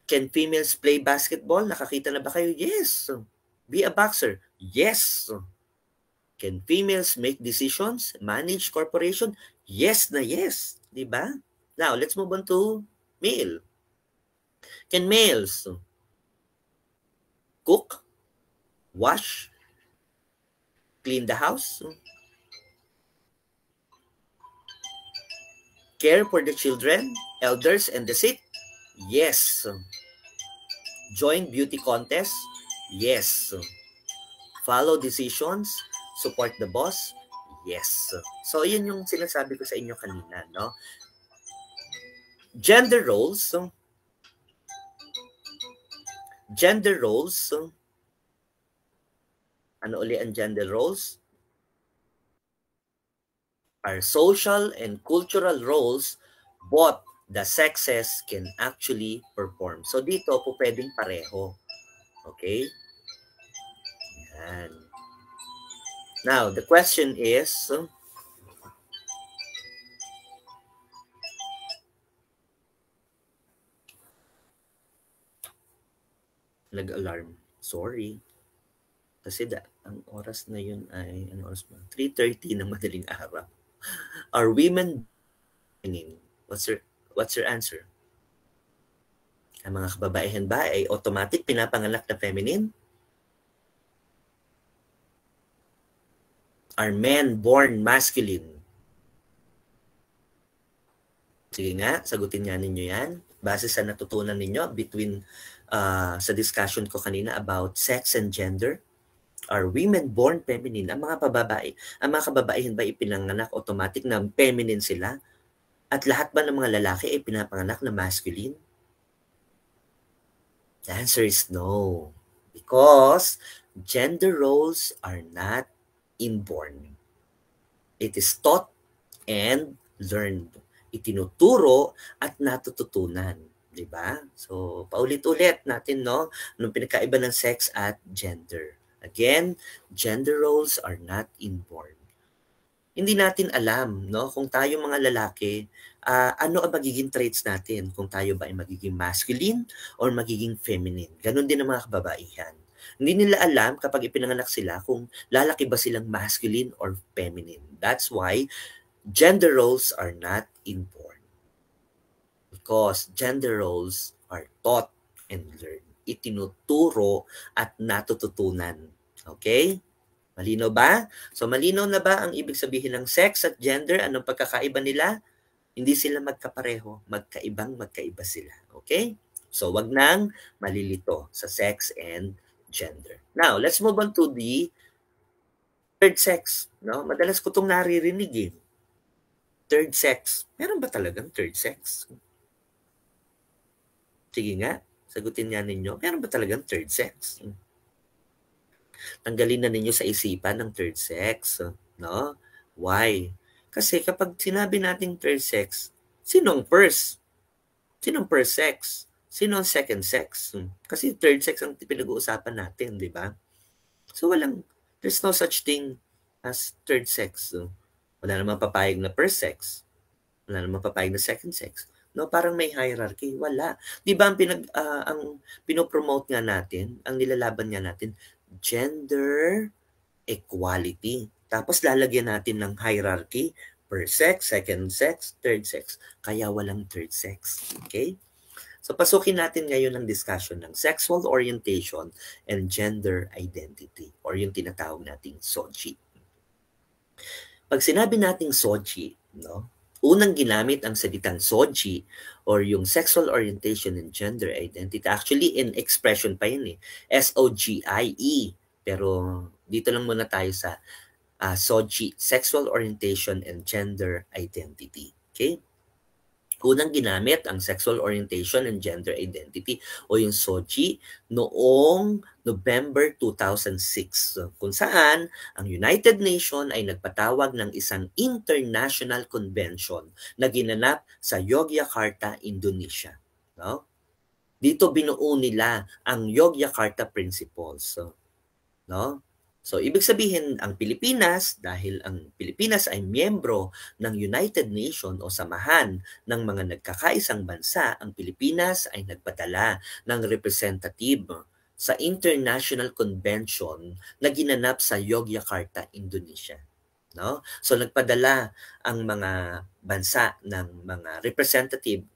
Can females play basketball? Nakakita na ba kayo? Yes. Be a boxer? Yes. Can females make decisions? Manage corporation? Yes na yes. Diba? Now, let's move on to male. Can males cook, wash, clean the house, care for the children, elders, and the sick? Yes. Join beauty contest? Yes. Follow decisions? Support the boss? Yes. So, yun yung sinasabi ko sa inyo kanina, no? Gender roles. Gender roles. Ano uli ang gender roles? Are social and cultural roles both the sexes can actually perform. So, dito po pwedeng pareho. Okay? Yan. Now, the question is, nag-alarm. Sorry. Kasi ang oras na yun ay, 3:30 ng madaling araw. Are women feminine? What's your answer? Ang mga kababaihan ba ay automatic pinapanganak na feminine? Are men born masculine? Sige nga, sagutin nga ninyo yan. Base sa natutunan ninyo between sa discussion ko kanina about sex and gender. Are women born feminine? Ang mga kababaihan ba ipinanganak automatic na feminine sila? At lahat ba ng mga lalaki ay pinapanganak na masculine? The answer is no. Because gender roles are not inborn. It is taught and learned. Itinuturo at natututunan. Diba? So, paulit-ulit natin, no? Anong pinakaiba ng sex at gender. Again, gender roles are not inborn. Hindi natin alam, no? Kung tayo mga lalaki, ano ang magiging traits natin? Kung tayo ba ay magiging masculine or magiging feminine. Ganon din ang mga kababaihan. Hindi nila alam kapag ipinanganak sila kung lalaki ba silang masculine or feminine. That's why gender roles are not inborn. Because gender roles are taught and learned. Itinuturo at natututunan. Okay? Malinaw ba? So malinaw na ba ang ibig sabihin ng sex at gender? Anong pagkakaiba nila? Hindi sila magkapareho, magkaiba sila. Okay? So, wag nang malilito sa sex and gender. Now, let's move on to the third sex. No? Madalas ko itong naririnig eh. Third sex. Meron ba talagang third sex? Sige nga, sagutin nga ninyo. Meron ba talagang third sex? Tanggalin na ninyo sa isipan ng third sex. No? Why? Kasi kapag sinabi nating third sex, sinong first? Sinong first sex? Sino ang second sex? Kasi third sex ang pinag-uusapan natin, di ba? So there's no such thing as third sex. Wala namang papayag na first sex. Wala namang papayag na second sex. No, parang may hierarchy. Wala. Di ba ang pinopromote nga natin, ang nilalaban nga natin, gender equality. Tapos lalagyan natin ng hierarchy, first sex, second sex, third sex. Kaya walang third sex. Okay? So pasukin natin ngayon ang discussion ng sexual orientation and gender identity or yung tinatawag nating SOGI. Pag sinabi nating SOGI, no, unang ginamit ang salitang SOGI or yung sexual orientation and gender identity. Actually, in expression pa yun eh. SOGIE. Pero dito lang muna tayo sa SOGI, sexual orientation and gender identity. Okay? Unang ginamit ang sexual orientation and gender identity o yung SOGI noong November 2006 kung saan ang United Nations ay nagpatawag ng isang international convention na ginanap sa Yogyakarta, Indonesia. No? Dito binuo nila ang Yogyakarta Principles. No? So, ibig sabihin, ang Pilipinas, dahil ang Pilipinas ay miyembro ng United Nations o samahan ng mga nagkakaisang bansa, ang Pilipinas ay nagpadala ng representative sa International Convention na ginanap sa Yogyakarta, Indonesia. No? So, nagpadala ang mga bansa ng mga representative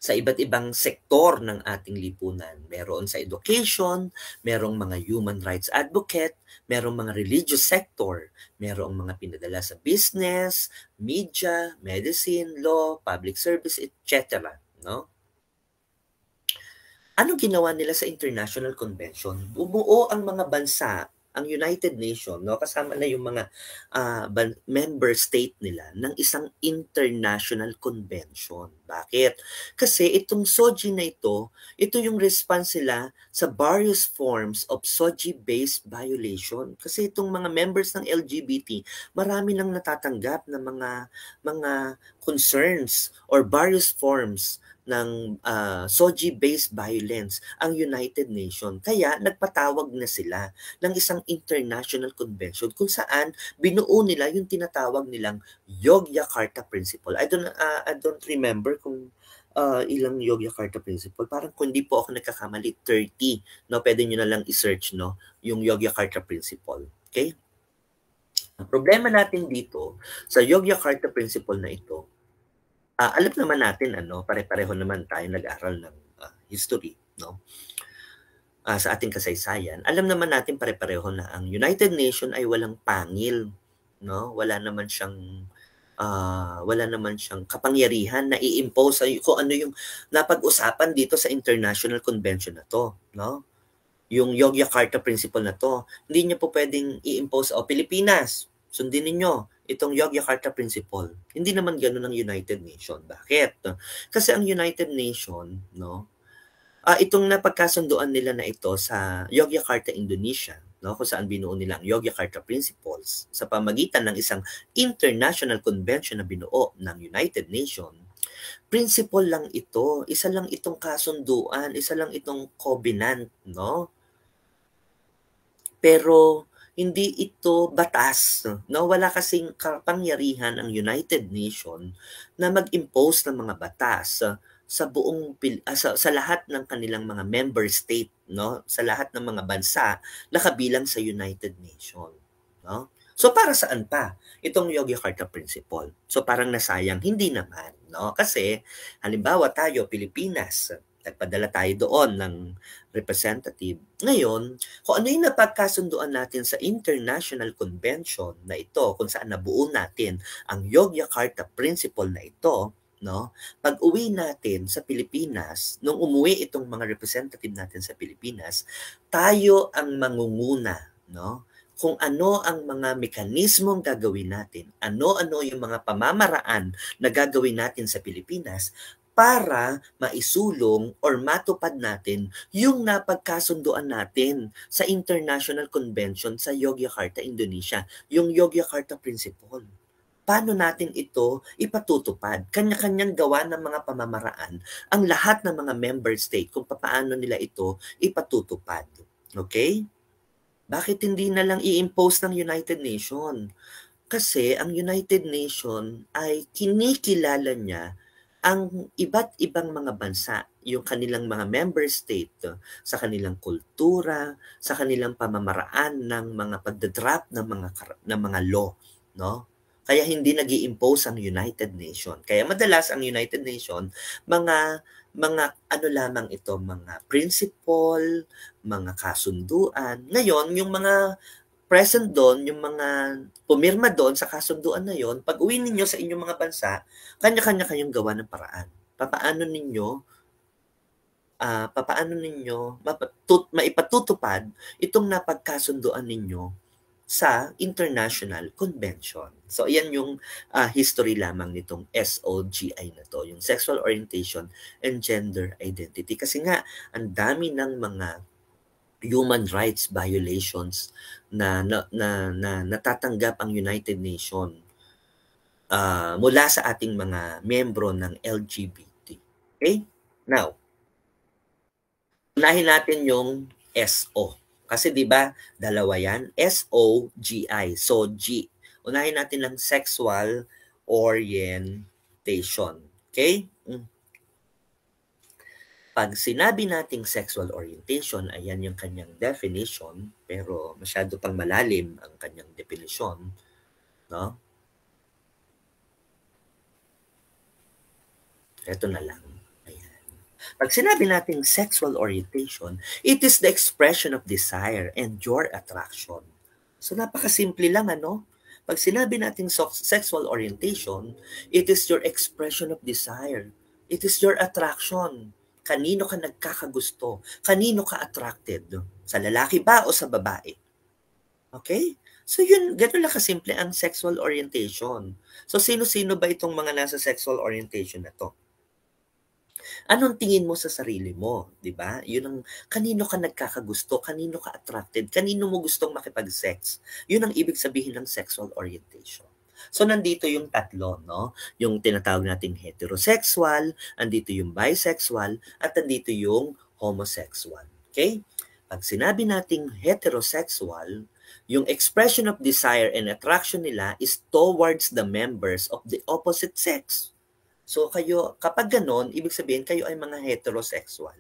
sa iba't ibang sektor ng ating lipunan. Meron sa education, merong mga human rights advocate, merong mga religious sector, merong mga pinadala sa business, media, medicine, law, public service, etc. No? Anong ginawa nila sa International Convention? Bumuo ang mga bansa, ang United Nations, no, kasama na yung mga member state nila ng isang international convention. Bakit? Kasi itong SOGI na ito yung response nila sa various forms of SOGI-based violation. Kasi itong mga members ng LGBT, marami nang natatanggap na mga concerns or various forms ng SOGI-based violence ang United Nations. Kaya nagpatawag na sila ng isang international convention kung saan binuo nila yung tinatawag nilang Yogyakarta Principle. I don't remember kung ilang Yogyakarta Principle. Parang kung di po ako nagkakamali, 30. No? Pwede nyo na lang i-search, no? Yung Yogyakarta Principle. Okay? Ang problema natin dito sa Yogyakarta Principle na ito, alam naman natin, pare-pareho naman tayo nag-aral ng history, no? Sa ating kasaysayan, alam naman natin pare-pareho na ang United Nations ay walang pangil, no? Wala naman siyang kapangyarihan na i-impose kung ano yung napag-usapan dito sa International Convention na to, no? Yung Yogyakarta Principle na to, hindi niya po pwedeng i-impose, Pilipinas, sundin ninyo itong Yogyakarta Principle. Hindi naman ganoon ang United Nations. Bakit? Kasi ang United Nations, no, itong napagkasunduan nila na ito sa Yogyakarta, Indonesia, no, kung saan binuo nila ang Yogyakarta Principles sa pamagitan ng isang international convention na binuo ng United Nations. Principle lang ito, isa lang itong kasunduan, isa lang itong covenant, no? Pero hindi ito batas, no? Wala kasing kapangyarihan ang United Nations na mag-impose ng mga batas sa buong sa lahat ng kanilang mga member state, no? Sa lahat ng mga bansa na kabilang sa United Nations, no? So para saan pa itong Yogyakarta Principle? So parang nasayang, hindi naman, no? Kasi halimbawa tayo Pilipinas, nagpadala tayo doon ng representative. Ngayon, kung ano yung napagkasunduan natin sa International Convention na ito, kung saan nabuo natin ang Yogyakarta Principle na ito, no? Pag-uwi natin sa Pilipinas, nung umuwi itong mga representative natin sa Pilipinas, tayo ang mangunguna, no? Kung ano ang mga mekanismong gagawin natin, ano-ano yung mga pamamaraan na gagawin natin sa Pilipinas para maisulong or matupad natin yung napagkasunduan natin sa International Convention sa Yogyakarta, Indonesia, yung Yogyakarta Principle. Paano natin ito ipatutupad? Kanya-kanyang gawa ng mga pamamaraan ang lahat ng mga member state kung paano nila ito ipatutupad. Okay? Bakit hindi na lang i-impose ng United Nations? Kasi ang United Nations ay kinikilala niya ang iba't ibang mga bansa, yung kanilang mga member state, sa kanilang kultura, sa kanilang pamamaraan ng mga pagdadraft ng mga law, no? Kaya hindi nag-i-impose ang United Nations. Kaya madalas ang United Nations, mga ano lamang ito, mga principle, mga kasunduan. Ngayon, yung mga present doon, yung mga pumirma doon sa kasunduan na yon, pag uwi ninyo sa inyong mga bansa, kanya-kanya kayong gawa ng paraan. Papaano ninyo maipatutupad itong napagkasunduan ninyo sa International Convention. So, ayan yung history lamang nitong SOGI na to, yung Sexual Orientation and Gender Identity. Kasi nga, ang dami ng mga human rights violations na natatanggap ang United Nations mula sa ating mga miyembro ng LGBT. Okay? Now, unahin natin yung SO. Kasi 'di ba, dalawa 'yan, SOGI. So G. Unahin natin ang sexual orientation. Okay? Pag sinabi nating sexual orientation, ayan yung kanyang definition, pero masyado pang malalim ang kanyang definition, no? Ito na lang. Ayan. Pag sinabi nating sexual orientation, it is the expression of desire and your attraction. So napakasimple lang, ano? Pag sinabi nating sexual orientation, it is your expression of desire. It is your attraction. Kanino ka nagkakagusto? Kanino ka attracted? Sa lalaki ba o sa babae? Okay? So yun, gano'n lang kasimple ang sexual orientation. So sino-sino ba itong mga nasa sexual orientation na to? Anong tingin mo sa sarili mo, 'di ba? 'Yun ang kanino ka nagkakagusto, kanino ka attracted, kanino mo gustong makipag-sex. 'Yun ang ibig sabihin ng sexual orientation. So nandito yung tatlo, no? Yung tinatawag nating heterosexual, andito yung bisexual, at andito yung homosexual. Okay? Pag sinabi nating heterosexual, yung expression of desire and attraction nila is towards the members of the opposite sex. So kayo, kapag ganon, ibig sabihin kayo ay mga heterosexual.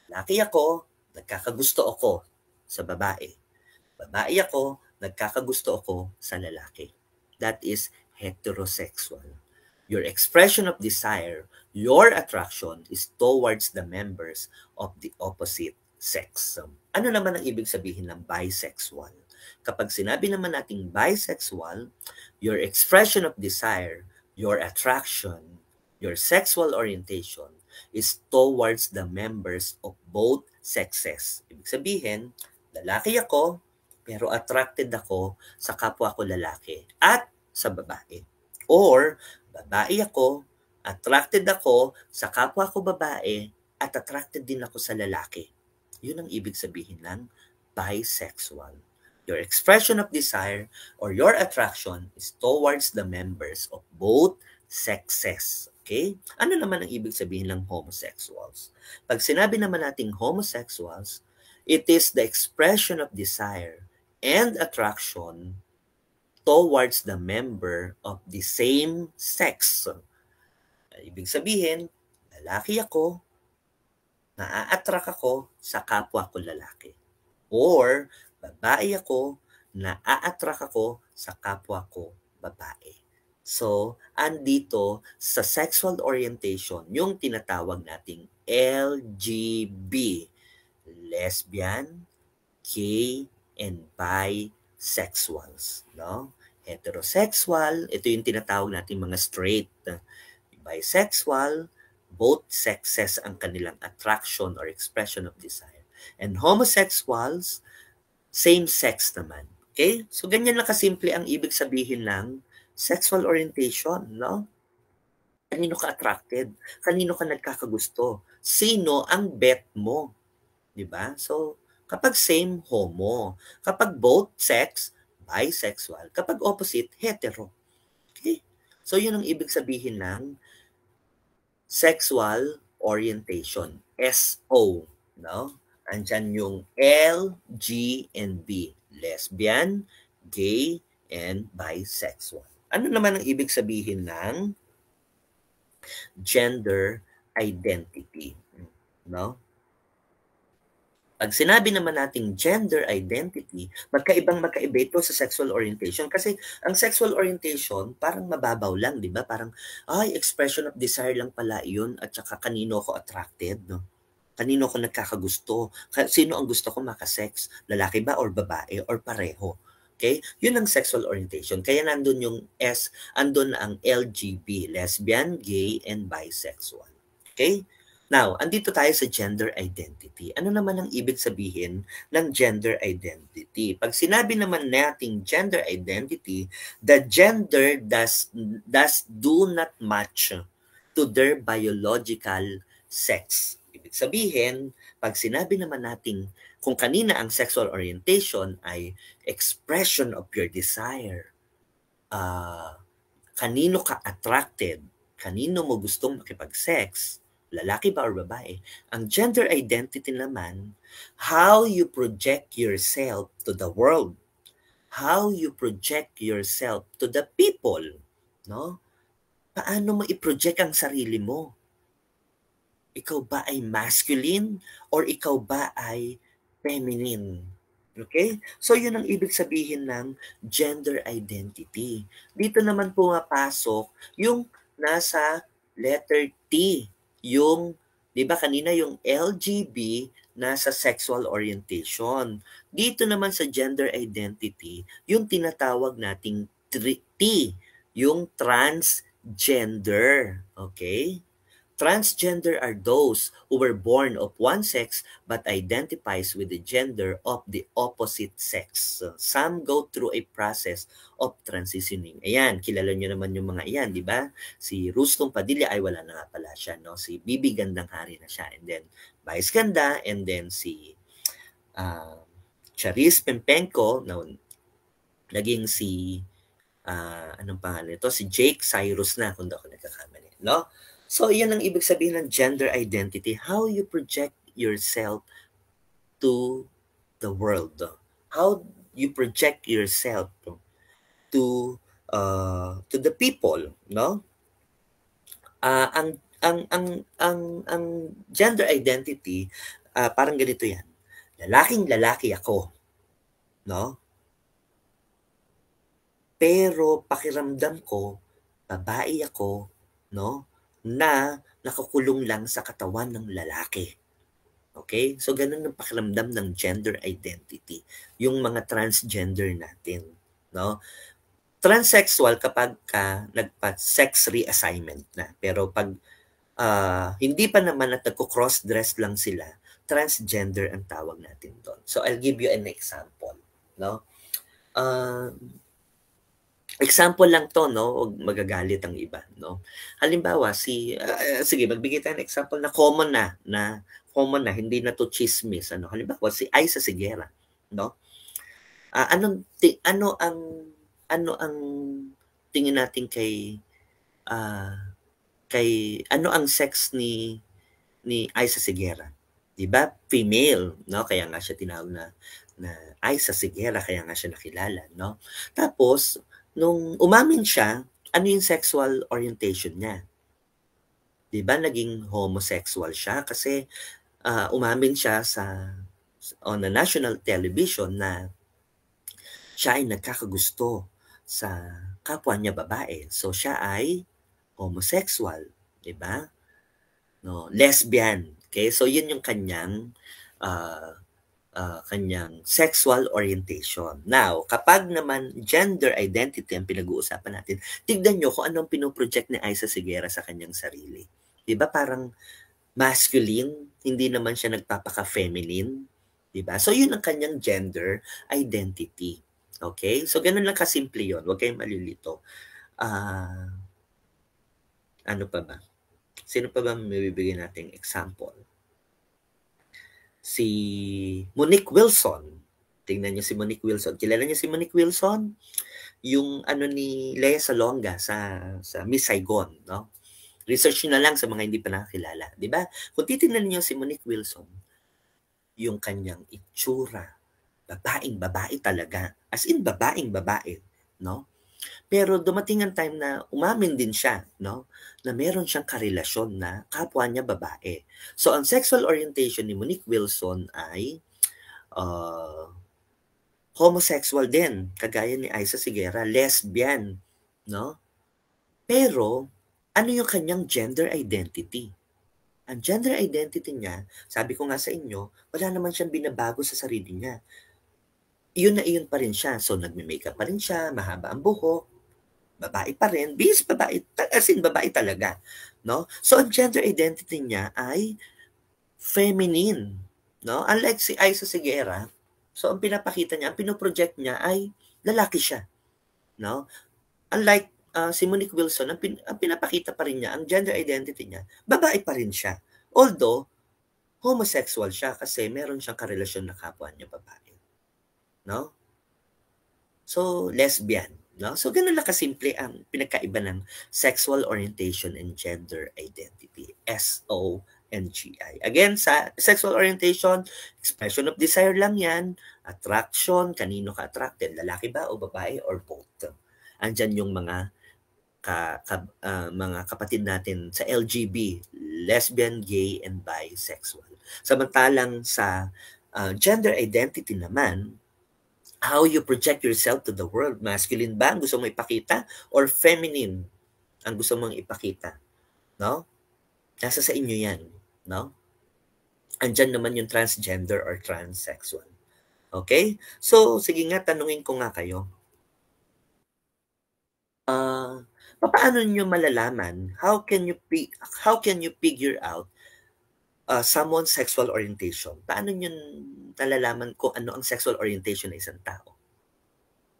Laki ako, nagkakagusto ako sa babae. Babae ako, nagkakagusto ako sa lalaki. That is heterosexual. Your expression of desire, your attraction is towards the members of the opposite sex. Ano naman ang ibig sabihin ng bisexual? Kapag sinabi naman nating bisexual, your expression of desire, your attraction, your sexual orientation is towards the members of both sexes. Ibig sabihin, lalaki ako, pero attracted ako sa kapwa ko lalaki at sa babae. Or, babae ako, attracted ako sa kapwa ko babae at attracted din ako sa lalaki. Yun ang ibig sabihin ng bisexual. Your expression of desire or your attraction is towards the members of both sexes. Okay? Ano naman ang ibig sabihin ng homosexuals? Pag sinabi naman nating homosexuals, it is the expression of desire and attraction towards the member of the same sex. Ibig sabihin, lalaki ako, naa-attract ako sa kapwa ko lalaki. Or, babae ako, naa-attract ako sa kapwa ko babae. So, andito sa sexual orientation, yung tinatawag nating LGB, lesbian, gay, and bisexuals, no? Heterosexual, ito yung tinatawag nating mga straight. bisexual, both sexes ang kanilang attraction or expression of desire. And homosexuals, same sex naman. Okay? So, ganyan lang kasimple ang ibig sabihin ng sexual orientation, no? Kanino ka attracted? Kanino ka nagkakagusto? Sino ang bet mo? 'Di ba? So, kapag same, homo. Kapag both sex, bisexual. Kapag opposite, hetero. Okay? So, yun ang ibig sabihin ng sexual orientation. SO. No? Andyan yung L, G, and B. Lesbian, gay, and bisexual. Ano naman ang ibig sabihin ng gender identity? No? Pag sinabi naman nating gender identity, magkaiba ito sa sexual orientation kasi ang sexual orientation parang mababaw lang, 'di ba? Parang expression of desire lang pala 'yun at saka kanino ako attracted, no? Kanino ako nagkakagusto? Sino ang gusto ko maka-sex? Lalaki ba or babae or pareho? Okay? 'Yun ang sexual orientation. Kaya nandun yung S, andun ang LGB, lesbian, gay, and bisexual. Okay? Now, andito tayo sa gender identity. Ano naman ang ibig sabihin ng gender identity? Pag sinabi naman nating gender identity, the gender does do not match to their biological sex. Ibig sabihin, pag sinabi naman nating kung kanina ang sexual orientation ay expression of your desire, kanino ka attracted, kanino mo gustong makipag-sex, lalaki ba or babae? Ang gender identity naman, how you project yourself to the world, how you project yourself to the people, no? Paano mo i-project ang sarili mo? Ikaw ba ay masculine or ikaw ba ay feminine? Okay? So, yun ang ibig sabihin ng gender identity. Dito naman pumapasok yung nasa letter T. Yung, di ba kanina yung LGB nasa sexual orientation. Dito naman sa gender identity, yung tinatawag nating T, yung transgender. Okay? Transgender are those who were born of one sex but identifies with the gender of the opposite sex. So, some go through a process of transitioning. Ayan, kilala nyo naman yung mga iyan, di ba? Si Rustong Padilla ay wala na nga pala siya, no? Si Bibi Gandang Hari na siya. And then, Vice Ganda, and then si Charis Pempenko, na naging si, anong pangalan ito? Si Jake Cyrus na, kung ako nagkakamali, no? So, yan ang ibig sabihin ng gender identity. How you project yourself to the world. How you project yourself to the people, no? Ang gender identity, parang ganito yan. Lalaking-lalaki ako, no? Pero pakiramdam ko, babae ako, no? Na nakakulong lang sa katawan ng lalaki. Okay? So, ganun ang pakiramdam ng gender identity. Yung mga transgender natin. No? Transsexual kapag nagpa-sex reassignment na. Pero pag hindi pa naman at nagko-cross-dress lang sila, transgender ang tawag natin doon. So, I'll give you an example. No? Example lang to, no? Huwag magagalit ang iba, no? Halimbawa, sige, magbigay tayo ng example na common na, hindi na to chismis, ano? Halimbawa, si Aiza Sigera, no? Ano ang tingin natin kay ano ang sex ni Aiza Sigera? 'Di ba? Female, no? Kaya nga siya tinawag na Aiza Sigera, kaya nga siya nakilala, no? Tapos, nung umamin siya, ano yung sexual orientation niya? 'Di ba naging homosexual siya kasi umamin siya on the national television na siya ay nagkakagusto sa kapwa niya babae. So siya ay homosexual, 'di ba? No, lesbian. Okay? So yun yung kanyang kanyang sexual orientation. Now, kapag naman gender identity ang pinag-uusapan natin, tignan nyo kung anong pinoproject ni Aiza Sigera sa kanyang sarili. Diba parang masculine, hindi naman siya nagpapaka-feminine. Diba? So, yun ang kanyang gender identity. Okay? So, ganun lang kasimple yun. Huwag kayong malilito. Ano pa ba? Sino pa ba mabibigyan nating example? Si Monique Wilson. Tingnan niyo si Monique Wilson. Kilala niyo si Monique Wilson? Yung ano ni Lea Salonga sa Miss Saigon, no? Research niyo na lang sa mga hindi pa nakakilala, di ba? Kung titingnan niyo si Monique Wilson, yung kanyang itsura, babaeng-babae talaga. As in babaeng-babae, no? Pero dumating ang time na umamin din siya, no? Na meron siyang karelasyon na kapwa niya babae. So, ang sexual orientation ni Monique Wilson ay homosexual din, kagaya ni Aiza Sigera, lesbian, no? Pero, ano yung kanyang gender identity? Ang gender identity niya, sabi ko nga sa inyo, wala naman siyang binabago sa sarili niya. Iyon na iyon pa rin siya. So, nagme-makeup pa rin siya, mahaba ang buhok, babae pa rin, bis babae, as in babae talaga, no? So, ang gender identity niya ay feminine, no? Unlike si Aiza Sigera, so ang pinapakita niya, ang pinoproject niya ay lalaki siya, no? Unlike si Monique Wilson, ang pinapakita pa rin niya, ang gender identity niya, babae pa rin siya. Although, homosexual siya kasi meron siyang karelasyon na kapwa niya babae, no? So, lesbian. No? So, ganun lang kasimple ang pinagkaiba ng sexual orientation and gender identity. SONGI. Again, sa sexual orientation, expression of desire lang yan. Attraction, kanino ka attracted? Lalaki ba o babae or both? Andyan yung mga mga kapatid natin sa LGB, lesbian, gay, and bisexual. Samantalang sa gender identity naman, how you project yourself to the world. Masculine ba ang gusto mong ipakita? Or feminine ang gusto mong ipakita? No? Nasa sa inyo yan. No? Andyan naman yung transgender or transsexual. Okay? So, sige nga, tanungin ko nga kayo. Paano nyo malalaman? How can you figure out someone's sexual orientation? Paano nyo nalalaman kung ano ang sexual orientation ng isang tao?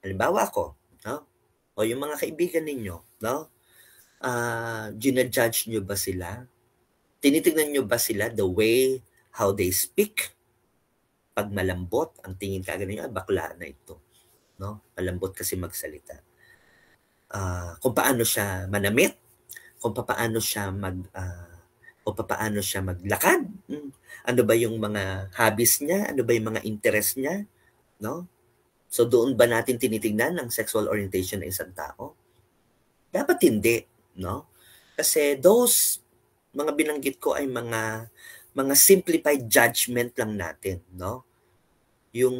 Halimbawa ako, no? O yung mga kaibigan ninyo, no? Ginajudge nyo ba sila? Tinitignan nyo ba sila the way how they speak? Pag malambot, ang tingin ka ganun, bakla na ito. No? Malambot kasi magsalita. Kung paano siya manamit, kung paano siya maglakad. Ano ba yung mga hobbies niya? Ano ba yung mga interest niya? No? So doon ba natin tinitingnan ang sexual orientation ng isang tao? Dapat hindi, no? Kasi those mga binanggit ko ay mga simplified judgment lang natin, no? Yung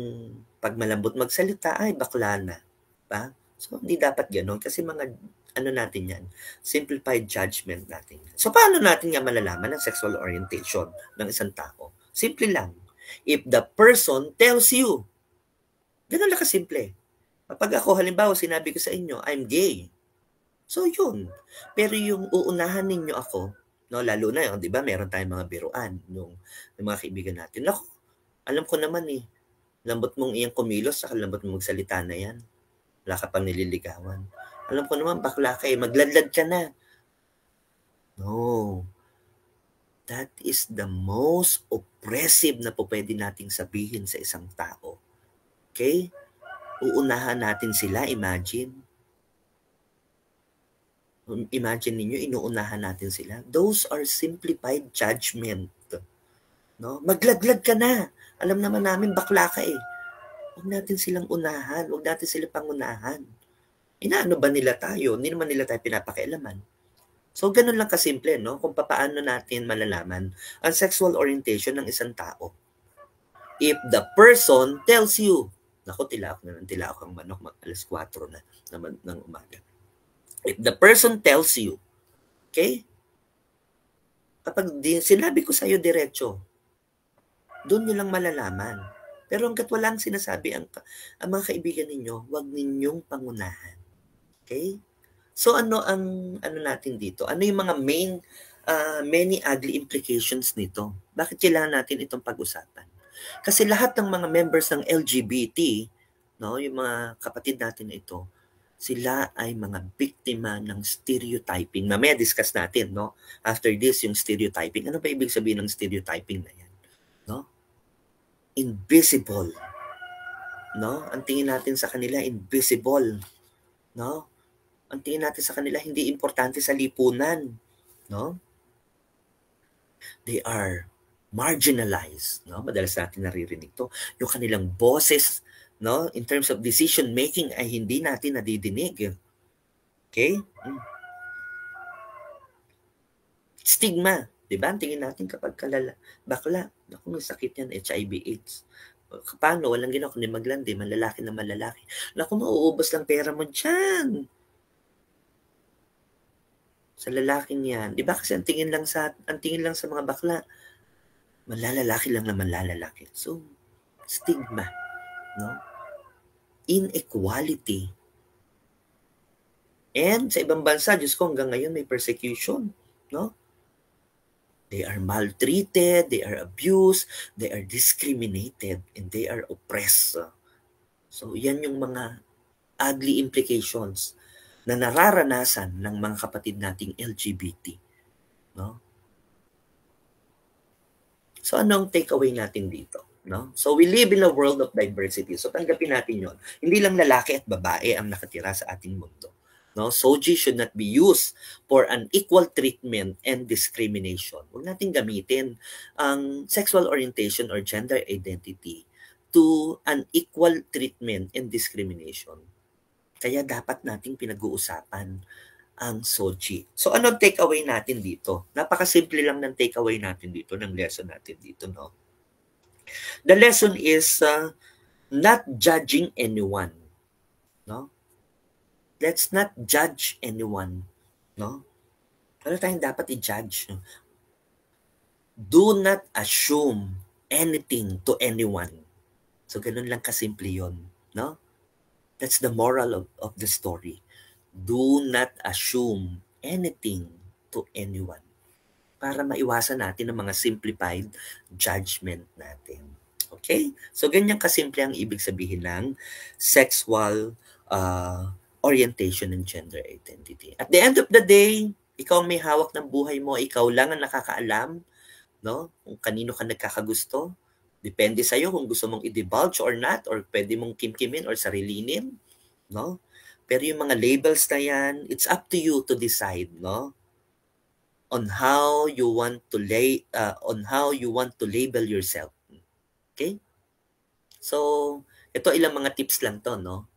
pag malambot magsalita ay bakla na, ba? So hindi dapat ganoon kasi mga ano natin yan, simplified judgment natin. So, paano natin nga malalaman ang sexual orientation ng isang tao? Simple lang. If the person tells you, ganun lang kasimple. Kapag ako, halimbawa, sinabi ko sa inyo, I'm gay. So, yun. Pero yung uunahan ninyo ako, no, lalo na yun, di ba, meron tayong mga biruan ng mga kaibigan natin. Ako, alam ko naman lambot mong iyang kumilos, saka lambot mong magsalita na yan. Wala ka pang nililigawan. Alam ko naman, bakla ka magladlad ka na. No. That is the most oppressive na po pwede nating sabihin sa isang tao. Okay? Uunahan natin sila, imagine. Imagine ninyo, inuunahan natin sila. Those are simplified judgment. No? Magladlad ka na. Alam naman namin, bakla ka Huwag natin silang unahan. Huwag natin silang pangunahan. Inaano ba nila tayo? Hindi naman nila tayo pinapakialaman. So, ganun lang kasimple, no? Kung paano natin malalaman ang sexual orientation ng isang tao. If the person tells you, naku, tilaok ang manok, alas 4 na ng umaga. If the person tells you, okay? Kapag sinabi ko sa'yo diretso, doon nyo lang malalaman. Pero hangga't walang sinasabi ang mga kaibigan ninyo, huwag ninyong pangunahan. Okay? So ano ang natin dito? Ano yung mga many ugly implications nito? Bakit kailangan natin itong pag-usapan? Kasi lahat ng mga members ng LGBT, no, yung mga kapatid natin na ito, sila ay mga biktima ng stereotyping. Mamaya discuss natin, no? After this, yung stereotyping. Ano ba ibig sabihin ng stereotyping na yan? No? Invisible. No? Ang tingin natin sa kanila, invisible. No? Ang tingin natin sa kanila, hindi importante sa lipunan. No? They are marginalized. No? Madalas natin naririnig to. Yung kanilang boses, no, in terms of decision making ay hindi natin nadidinig. Okay? Stigma, 'di ba? Tingin natin kapag bakla, naku, may sakit yan, HIV/AIDS. Paano? Walang ginawa kundi maglandi, malalaki na malalaki. Naku, mauubos lang pera mo diyan. Sa lalaking yan. 'Di ba kasi ang tingin lang sa mga bakla, malalalaki lang na malalalaki. So, stigma, no? Inequality. And sa ibang bansa, Diyos ko, hanggang ngayon may persecution, no? They are maltreated, they are abused, they are discriminated, and they are oppressed. So, yan yung mga ugly implications na nararanasan ng mga kapatid nating LGBT. No? So, anong takeaway natin dito? No? So, we live in a world of diversity. So, tanggapin natin yon. Hindi lang lalaki at babae ang nakatira sa ating mundo. No, SOGI should not be used for unequal treatment and discrimination. Huwag natin gamitin ang sexual orientation or gender identity to unequal treatment and discrimination. Kaya dapat nating pinag-uusapan ang SOGI. So ano ang takeaway natin dito? Napakasimple lang ng takeaway natin dito, ng lesson natin dito, no? The lesson is not judging anyone, no? Let's not judge anyone, no? Wala tayong dapat i-judge. No? Do not assume anything to anyone. So, ganun lang kasimple yun, no? That's the moral of the story. Do not assume anything to anyone para maiwasan natin ang mga simplified judgment natin. Okay? So, ganyan kasimple ang ibig sabihin ng sexual orientation and gender identity. At the end of the day, ikaw may hawak ng buhay mo, ikaw lang ang nakakaalam, no? Kung kanino ka nagkakagusto. Depende sa iyo kung gusto mong i-divulge or not, or pwede mong kimkimin or sarilinin, no? Pero yung mga labels na yan, it's up to you to decide, no? On how you want to label yourself. Okay? So, ito ilang mga tips lang to, no?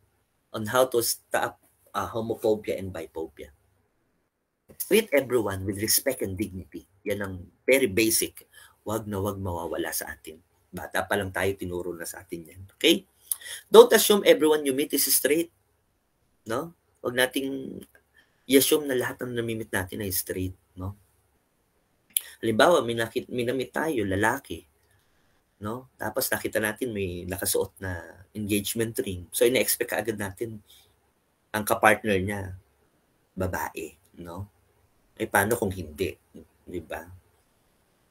On how to stop homophobia and biphobia. Treat everyone with respect and dignity. Yan ang very basic. Wag na wag mawawala sa atin. Bata pa lang tayo, tinuro na sa atin yan. Okay? Don't assume everyone you meet is straight. No? Wag nating i-assume na lahat ng namimit natin ay straight. No? Halimbawa, minamit tayo, lalaki. No? Tapos nakita natin may nakasuot na engagement ring. So, ina-expect agad natin ang kapartner niya, babae. No? Eh, paano kung hindi? Diba?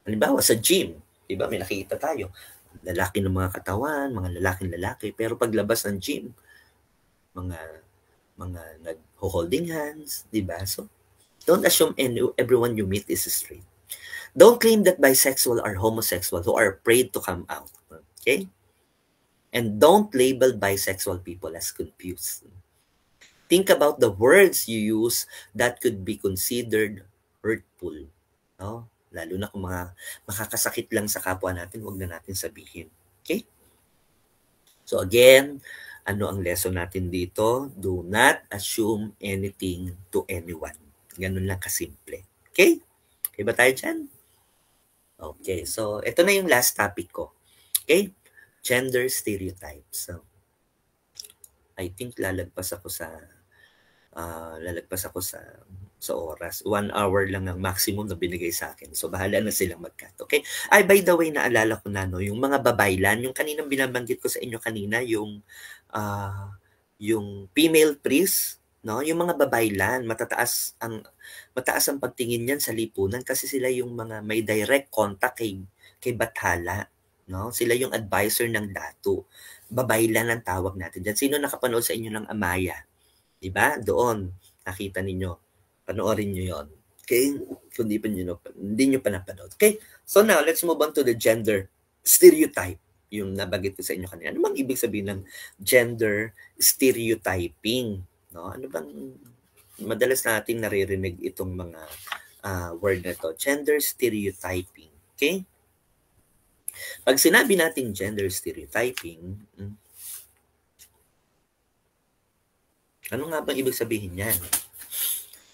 Halimbawa, sa gym, diba, may nakikita tayo. Lalaki ng mga katawan, mga lalaking lalaki. Pero paglabas ng gym, mga nag-holding hands, diba? So, don't assume everyone you meet is straight. Don't claim that bisexual or homosexual who are afraid to come out. Okay? And don't label bisexual people as confused. Think about the words you use that could be considered hurtful. No? Lalo na kung mga makakasakit lang sa kapwa natin, huwag na natin sabihin. Okay? So again, ano ang lesson natin dito? Do not assume anything to anyone. Ganun lang kasimple. Okay? Okay ba tayo dyan? Okay, so ito na yung last topic ko. Okay? Gender stereotypes. So, I think lalagpas ako sa sa oras. 1 hour lang ang maximum na binigay sa akin. So, bahala na silang mag-cut. Okay? Ay, by the way, naalala ko na, no, yung mga babaylan, yung kaninang binabanggit ko sa inyo kanina, yung female priest, no, yung mga babaylan, mataas ang pagtingin niyan sa lipunan kasi sila yung mga may direct contact kay Bathala, no? Sila yung advisor ng datu. Babaylan ang tawag natin diyan. Sino nakapanood sa inyo ng Amaya? 'Di ba? Doon nakita ninyo. Panoorin niyo 'yon. Okay? Kung hindi niyo pa napanood. Okay? So now, let's move on to the gender stereotype. Yung nabanggit ko sa inyo kanina. Ano bang ibig sabihin ng gender stereotyping? No? Ano bang madalas nating naririnig itong mga word na to? Gender stereotyping. Okay? Pag sinabi nating gender stereotyping, ano nga bang ibig sabihin yan?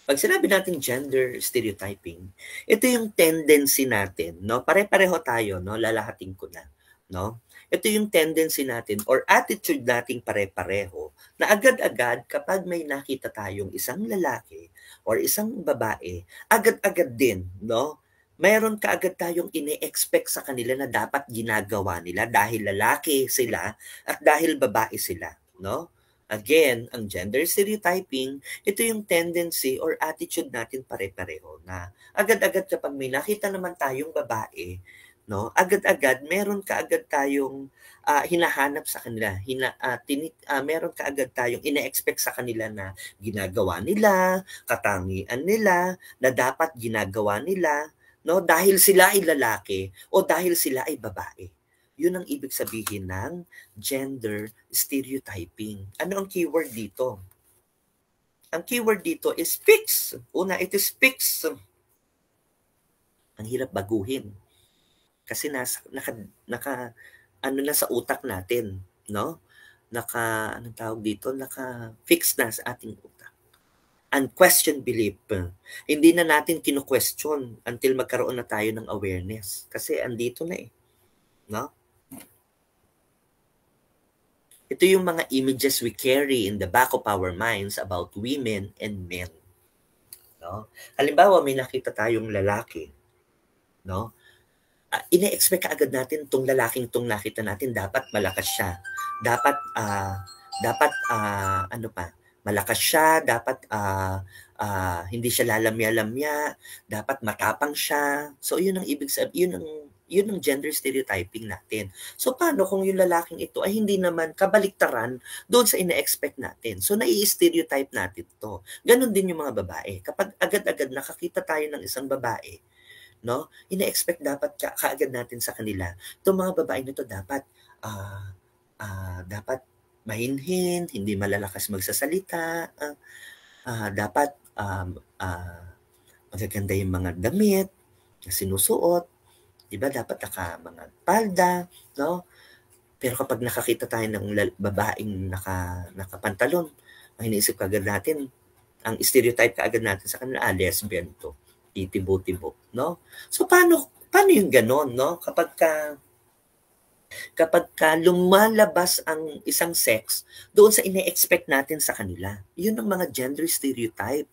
Pag sinabi natin gender stereotyping, ito yung tendency natin, no? Pare-pareho tayo, no? Lalahatin ko na, no? Ito yung tendency natin or attitude nating pare-pareho na agad-agad kapag may nakita tayong isang lalaki or isang babae, agad-agad din, no? Mayroon kaagad tayong ine-expect sa kanila na dapat ginagawa nila dahil lalaki sila at dahil babae sila, no? Again, ang gender stereotyping, ito yung tendency or attitude natin pare-pareho na agad-agad kapag may nakita naman tayong babae, no, agad-agad meron kaagad tayong hinahanap sa kanila, meron kaagad tayong ine-expect sa kanila na ginagawa nila, katangian nila, na dapat ginagawa nila, no, dahil sila ay lalaki o dahil sila ay babae. Yun ang ibig sabihin ng gender stereotyping. Ano ang keyword dito? Ang keyword dito is fix. Una, it is fix. Ang hirap baguhin. Kasi ano na sa utak natin, no? Anong tawag dito? Naka-fix na sa ating utak. Unquestioned belief. Hindi na natin kinu-question until magkaroon na tayo ng awareness. Kasi andito na eh. No? Ito yung mga images we carry in the back of our minds about women and men. No? Halimbawa, may nakita tayong lalaki. No? Ine-expect agad natin tong lalaking tong nakita natin, dapat malakas siya. Dapat, malakas siya, dapat hindi siya lalamya-lamya, dapat matapang siya. So, yun ang ibig sabihin, yun ang gender stereotyping natin. So, paano kung yung lalaking ito ay hindi naman kabaliktaran doon sa ine-expect natin? So, nai-stereotype natin to. Ganon din yung mga babae. Kapag agad-agad nakakita tayo ng isang babae, no, ine-expect dapat kaagad natin sa kanila, itong mga babae nito dapat dapat mahinhin, hindi malalakas magsasalita, dapat magaganda yung mga damit na sinusuot, diba? Dapat mga palda, no? Pero kapag nakakita tayo ng babaeng nakapantalon, ang iniisip kaagad natin, ang stereotype kaagad natin sa kanila, lesbian to, titibo-tibo, no? So paano yung ganon, no? Kapag lumalabas ang isang sex doon sa ine-expect natin sa kanila. Yun ang mga gender stereotype.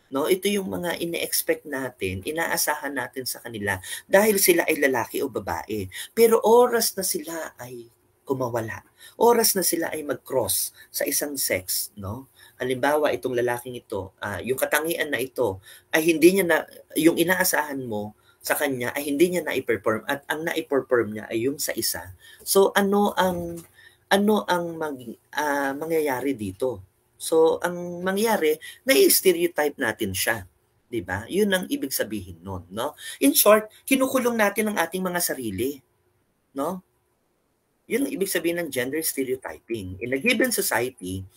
No, ito yung mga ine-expect natin, inaasahan natin sa kanila dahil sila ay lalaki o babae. Pero oras na sila ay kumawala, oras na sila ay mag-cross sa isang sex, no? Halimbawa, itong lalaking ito, yung katangian na ito ay hindi niya na, yung inaasahan mo sa kanya ay hindi niya na-perform at ang na-perform niya ay yung sa isa. So ano ang mangyayari dito? So ang mangyayari, na-stereotype natin siya, 'di ba? 'Yun ang ibig sabihin noon, no? In short, kinukulong natin ang ating mga sarili, no? 'Yun ang ibig sabihin ng gender stereotyping. In a given society,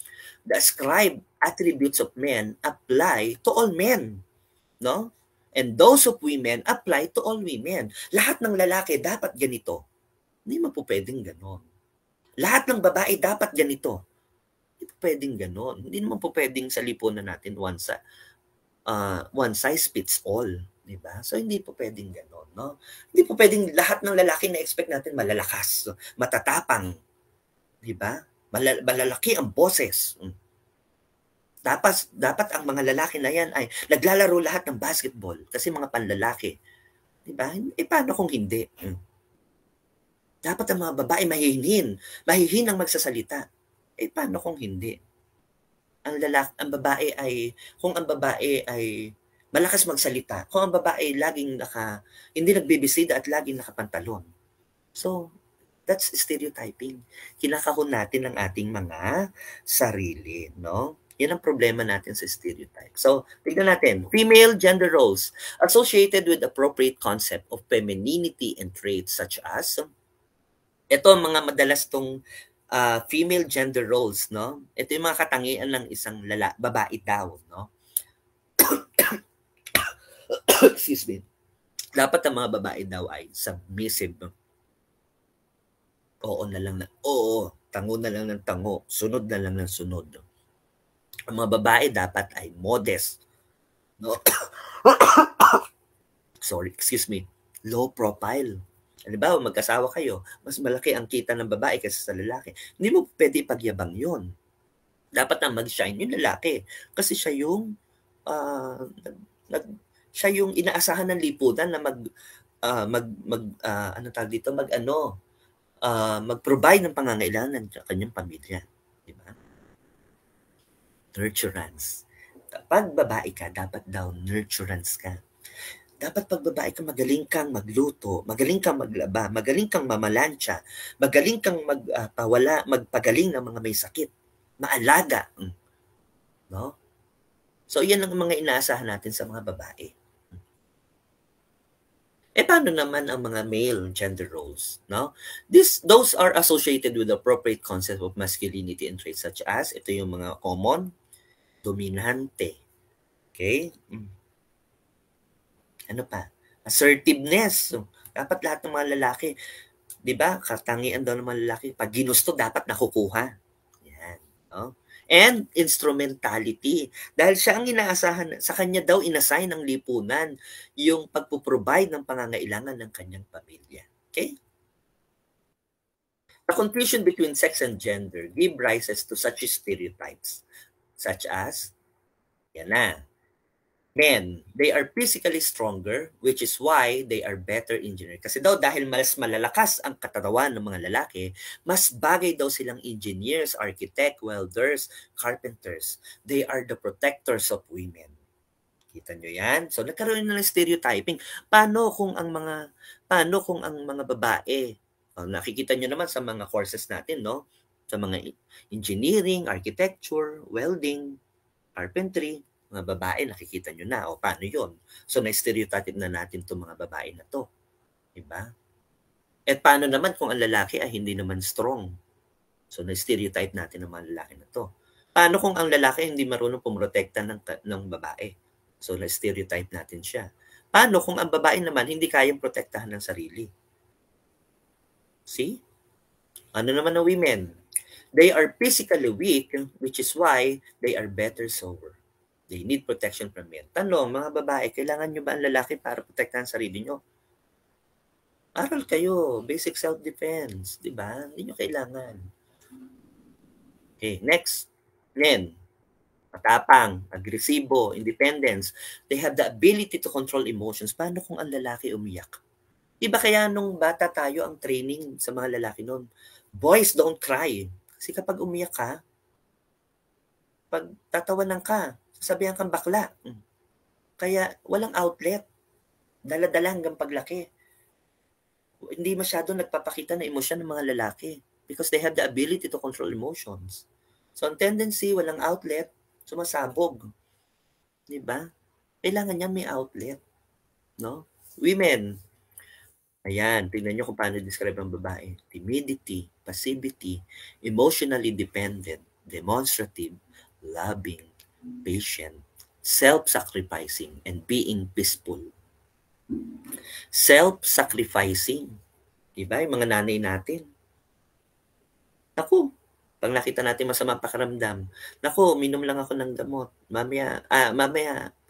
the ascribed attributes of men apply to all men, no? And those of women apply to all women. Lahat ng lalaki dapat ganito. Hindi mo po pwedeng ganon. Lahat ng babae dapat ganito. Hindi po pwedeng ganon. Hindi naman po pwedeng sa lipunan natin one size fits all. Diba? So, hindi po pwedeng ganon. No? Hindi po pwedeng lahat ng lalaki na expect natin malalakas, matatapang. Diba? Malalaki ang boses. Dapat ang mga lalaki na yan ay naglalaro lahat ng basketball kasi mga panlalaki. Diba? Eh, paano kung hindi? Dapat ang mga babae mahihin ang magsasalita. Eh, paano kung hindi? Kung ang babae ay malakas magsalita, kung ang babae laging hindi nagbibisida at laging nakapantalon. So, that's stereotyping. Kinakahon natin ang ating mga sarili, no? Yan ang problema natin sa stereotype. So, tignan natin. Female gender roles associated with appropriate concept of femininity and traits such as, ito ang mga madalas tong female gender roles, no? Ito yung mga katangian ng isang babae daw, no? Excuse me. Dapat ang mga babae daw ay submissive. Oo na lang na oo, tango na lang ng tango, sunod na lang ng sunod. Ang mga babae dapat ay modest, no? Sorry, excuse me. Low profile. Halimbawa, magkasawa kayo, mas malaki ang kita ng babae kaysa sa lalaki. Hindi mo pwede pagyabang yun. Dapat na mag-shine yung lalaki. Kasi siya yung siya yung inaasahan ng lipunan na mag-provide ng pangangailangan sa kanyang pamilya. Diba? Nurturance. Pag babae ka, dapat daw nurturance ka. Dapat pag babae ka, magaling kang magluto, magaling kang maglaba, magaling kang mamalansya, magaling kang magpagaling ng mga may sakit, maalaga. No? So, yan ang mga inaasahan natin sa mga babae. Eh, paano naman ang mga male gender roles? No? Those are associated with the appropriate concept of masculinity and traits such as, ito yung mga common, dominante. Okay? Ano pa? Assertiveness. So, dapat lahat ng mga lalaki, di ba? Katangian daw ng mga lalaki, pag ginusto, dapat nakukuha. Yan. No? And instrumentality. Dahil siya ang inaasahan, sa kanya daw inassign ng lipunan yung pagpuprovide ng pangangailangan ng kanyang pamilya. Okay? The confusion between sex and gender give rises to such stereotypes, such as, yan na, men, they are physically stronger, which is why they are better engineers. Kasi daw dahil mas malalakas ang katawan ng mga lalaki, mas bagay daw silang engineers, architect, welders, carpenters. They are the protectors of women. Kita nyo yan? So nagkaroon na ng stereotyping. Paano kung ang mga babae, nakikita nyo naman sa mga courses natin, no? Sa mga engineering, architecture, welding, carpentry, mga babae, nakikita nyo na, o paano yun? So, na-stereotype na natin itong mga babae na to. Diba? At paano naman kung ang lalaki ay hindi naman strong? So, na-stereotype natin ang mga lalaki na to. Paano kung ang lalaki hindi marunong pumotekta ng babae? So, na-stereotype natin siya. Paano kung ang babae naman hindi kayang protektahan ng sarili? See? Ano naman ang women? They are physically weak, which is why they are better sober. They need protection from men. Tanong, mga babae, kailangan nyo ba ang lalaki para protektahan sarili nyo? Aral kayo, basic self-defense, di ba? Hindi nyo kailangan. Okay, next. Men, matapang, agresibo, independence. They have the ability to control emotions. Paano kung ang lalaki umiyak? Iba kaya nung bata tayo ang training sa mga lalaki noon? Boys don't cry. Kasi kapag umiyak ka, pag tatawanan ka, sabihan kang bakla. Kaya walang outlet. Dala-dala hanggang paglaki. Hindi masyado nagpapakita ng emosyon ng mga lalaki because they have the ability to control emotions. So, ang tendency, walang outlet, sumasabog. Diba? Kailangan niya may outlet. No? Women. Ayan, tingnan nyo kung paano describe ang babae. Timidity, passivity, emotionally dependent, demonstrative, loving, patient, self-sacrificing, and being peaceful. Self-sacrificing. Diba? Yung mga nanay natin. Naku, pag nakita natin masama pakiramdam, naku, uminom lang ako ng gamot. Mamaya,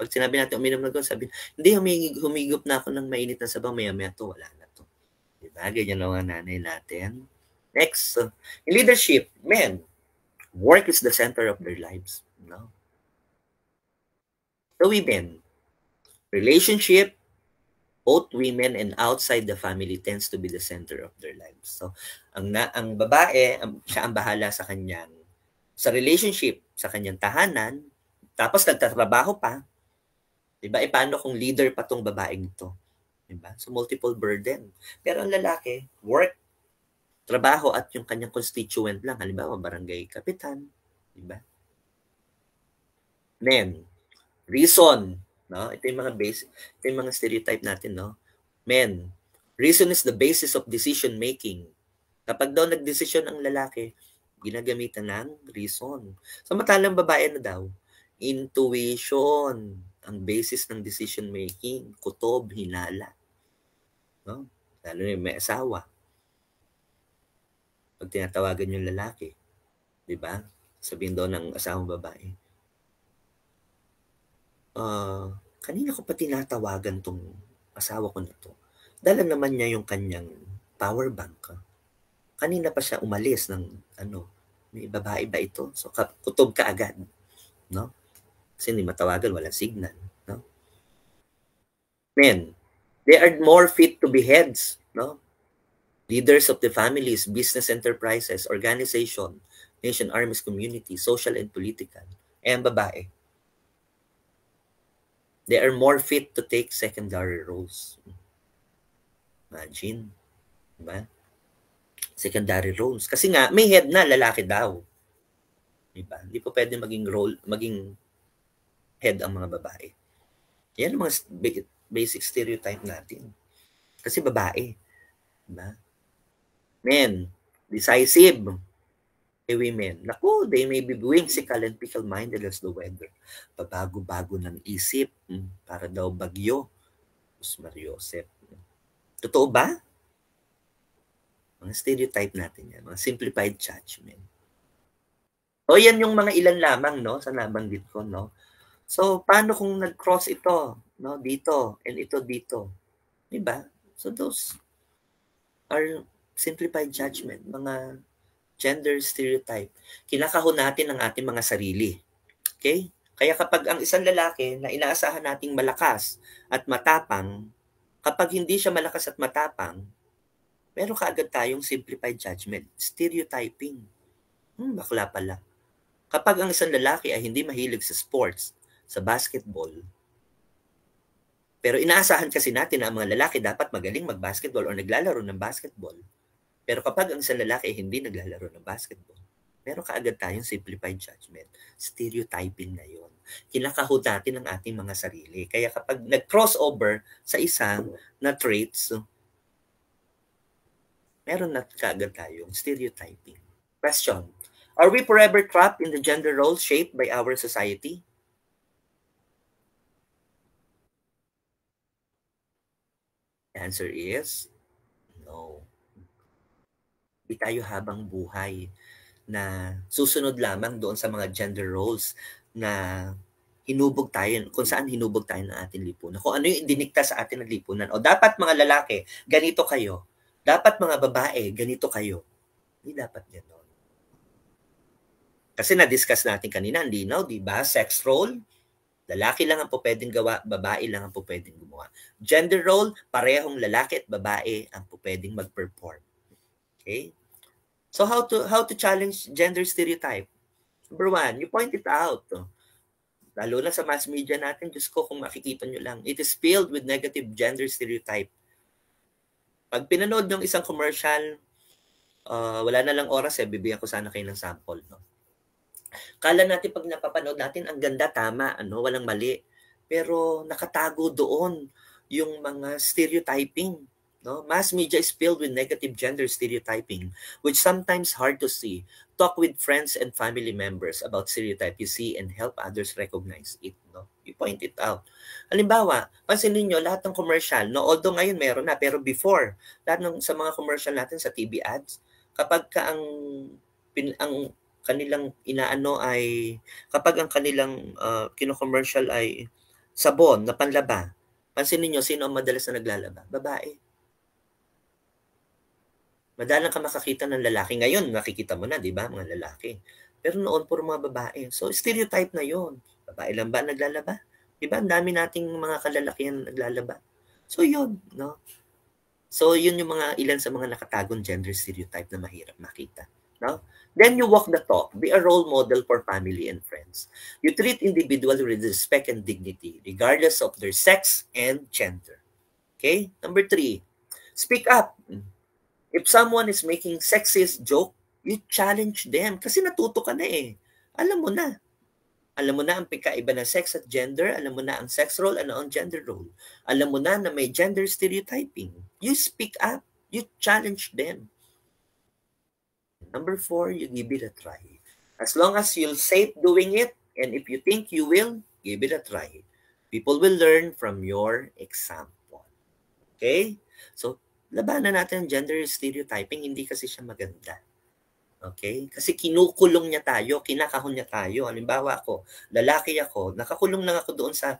pag sinabi natin uminom ng gamot, sabi, hindi, humigop na ako ng mainit na sabaw, maya-maya to, wala na to. Diba? Ganyan lang ang nanay natin. Next, in leadership, men, work is the center of their lives. No? The women, relationship, both women and outside the family tends to be the center of their lives. So, ang babae, siya ang bahala sa relationship, sa kanyang tahanan, tapos nagtatrabaho pa. Diba? Paano kung leader pa tong babaeng ito? Diba? So, multiple burden. Pero ang lalaki, work, trabaho at yung kanyang constituent lang. Halimbawa, barangay kapitan. Diba? Men, reason. No? Ito yung mga stereotype natin. No? Men, reason is the basis of decision making. Kapag daw nagdesisyon ang lalaki, ginagamitan ng reason. Samantalang babae na daw, intuition ang basis ng decision making, kutob, hinala. No? Lalo na may asawa. Pag tinatawagan yung lalaki, di ba? Sabihin daw ng asawang babae, kanina ko pa tinatawagan tong asawa ko na to. Dala naman niya yung kanyang power bank. Kanina pa siya umalis ng may babae ba ito? So kutob ka agad, no? Kasi hindi matawagan, walang signal, no? Men, they are more fit to be heads, no? Leaders of the families, business enterprises, organization, nation, armies, community, social and political. Ang babae, they are more fit to take secondary roles. Imagine, diba? Secondary roles. Kasi nga, may head na, lalaki daw. Diba? Hindi po pwede maging head ang mga babae. Yan ang mga basic stereotype natin. Kasi babae. Diba? Men, decisive. Women, naku, they may be whimsical and fickle-minded as the weather. Pabago-bago ng isip, para daw bagyo. Mariosep. Totoo ba? Mga stereotype natin yan, mga simplified judgment. O yan yung mga ilan lamang, no, sa nabanggit ko, no. So, paano kung nag-cross ito, no, dito, and ito dito? Diba? So, those are simplified judgment, mga gender stereotype. Kinakahon natin ang ating mga sarili. Okay? Kaya kapag ang isang lalaki na inaasahan nating malakas at matapang, kapag hindi siya malakas at matapang, meron kaagad tayong simplified judgment, stereotyping. Bakla pala. Kapag ang isang lalaki ay hindi mahilig sa sports, sa basketball, pero inaasahan kasi natin na ang mga lalaki dapat magaling mag-basketball o naglalaro ng basketball. Pero kapag ang isang lalaki hindi naglalaro ng basketball, meron kaagad tayong simplified judgment. Stereotyping na yun. Kinakahod natin ang ating mga sarili. Kaya kapag nag-crossover sa isang na traits, meron na kaagad tayong stereotyping. Question. Are we forever trapped in the gender roles shaped by our society? The answer is no. Hindi tayo habang buhay na susunod lamang doon sa mga gender roles na hinubog tayo, kung saan hinubog tayo ng ating lipunan. Kung ano yung dinikta sa atin ng lipunan. O dapat mga lalaki, ganito kayo. Dapat mga babae, ganito kayo. Hindi dapat gano'n. Kasi na-discuss natin kanina, hindi no, di ba? Sex role, lalaki lang ang po pwedeng gawa, babae lang ang po pwedeng gumawa. Gender role, parehong lalaki at babae ang po pwedeng mag-perform. Okay? So how to challenge gender stereotype? Number one, you point it out. Lalo na sa mass media natin, Diyos ko, kung makikita nyo lang, it is filled with negative gender stereotype. Pag pinanood ng isang commercial, wala na lang oras bibigyan ko sana kayo ng sample. No? Kala natin pag napapanood natin, ang ganda, tama, walang mali. Pero nakatago doon yung mga stereotyping. No? Mass media is filled with negative gender stereotyping, which sometimes hard to see. Talk with friends and family members about stereotype you see and help others recognize it. No? You point it out. Halimbawa, pansinin nyo, lahat ng commercial, no? Although ngayon meron na, pero before, lahat sa mga commercial natin sa TV ads, kapag ka ang kanilang inaano ay, kapag ang kanilang kino-commercial ay sabon na panlaba, pansinin nyo, sino ang madalas na naglalaba? Babae. Madalang ka makakita ng lalaki. Ngayon, nakikita mo na, di ba, mga lalaki. Pero noon, puro mga babae. So, stereotype na yon. Babae lang ba naglalaba? Diba? Ang dami nating mga kalalakihan naglalaba. So, yun, no? So, yun yung mga ilan sa mga nakatagong gender stereotype na mahirap makita. No? Then you walk the talk. Be a role model for family and friends. You treat individuals with respect and dignity, regardless of their sex and gender. Okay? Number 3, speak up. If someone is making sexist joke, you challenge them. Kasi natuto ka na eh. Alam mo na. Alam mo na ang pagkaiba ng sex at gender. Alam mo na ang sex role, ano ang gender role. Alam mo na na may gender stereotyping. You speak up. You challenge them. Number 4, you give it a try. As long as you'll safe doing it, and if you think you will, give it a try. People will learn from your example. Okay? So, labanan natin ang gender stereotyping. Hindi kasi siya maganda. Okay? Kasi kinukulong niya tayo, kinakahon niya tayo. Halimbawa ako, lalaki ako, nakakulong lang ako doon sa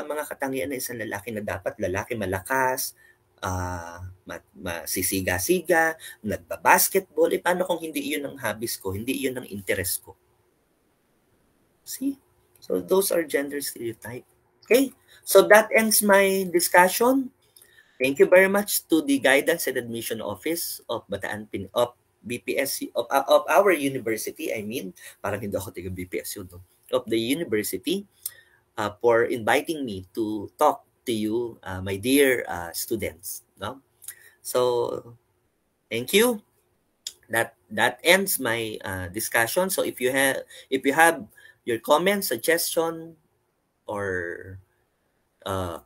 mga katangian ng isang lalaki na dapat lalaki malakas, masisiga-siga, nagba-basketball. Eh, paano kung hindi iyon ang hobbies ko, hindi iyon ang interest ko? See? So, those are gender stereotype. Okay? So, that ends my discussion. Thank you very much to the Guidance and Admission Office of Bataan of BPSU of our university. I mean, parang hindi ako taga BPSU, no? Of the university for inviting me to talk to you, my dear students. No? So, thank you. That ends my discussion. So, if you have your comments, suggestion, or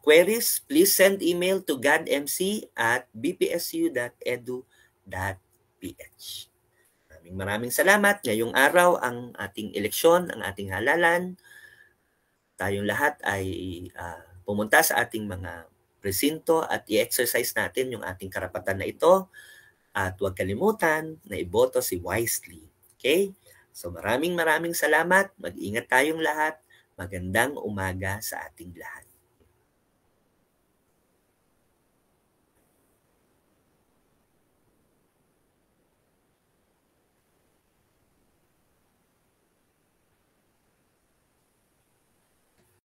queries, please send email to gadmc@bpsu.edu.ph. Maraming salamat. Ngayong araw ang ating eleksyon, ang ating halalan. Tayong lahat ay pumunta sa ating mga presinto at i-exercise natin yung ating karapatan na ito. At huwag kalimutan na iboto si wisely. Okay? So maraming salamat. Mag-ingat tayong lahat. Magandang umaga sa ating lahat.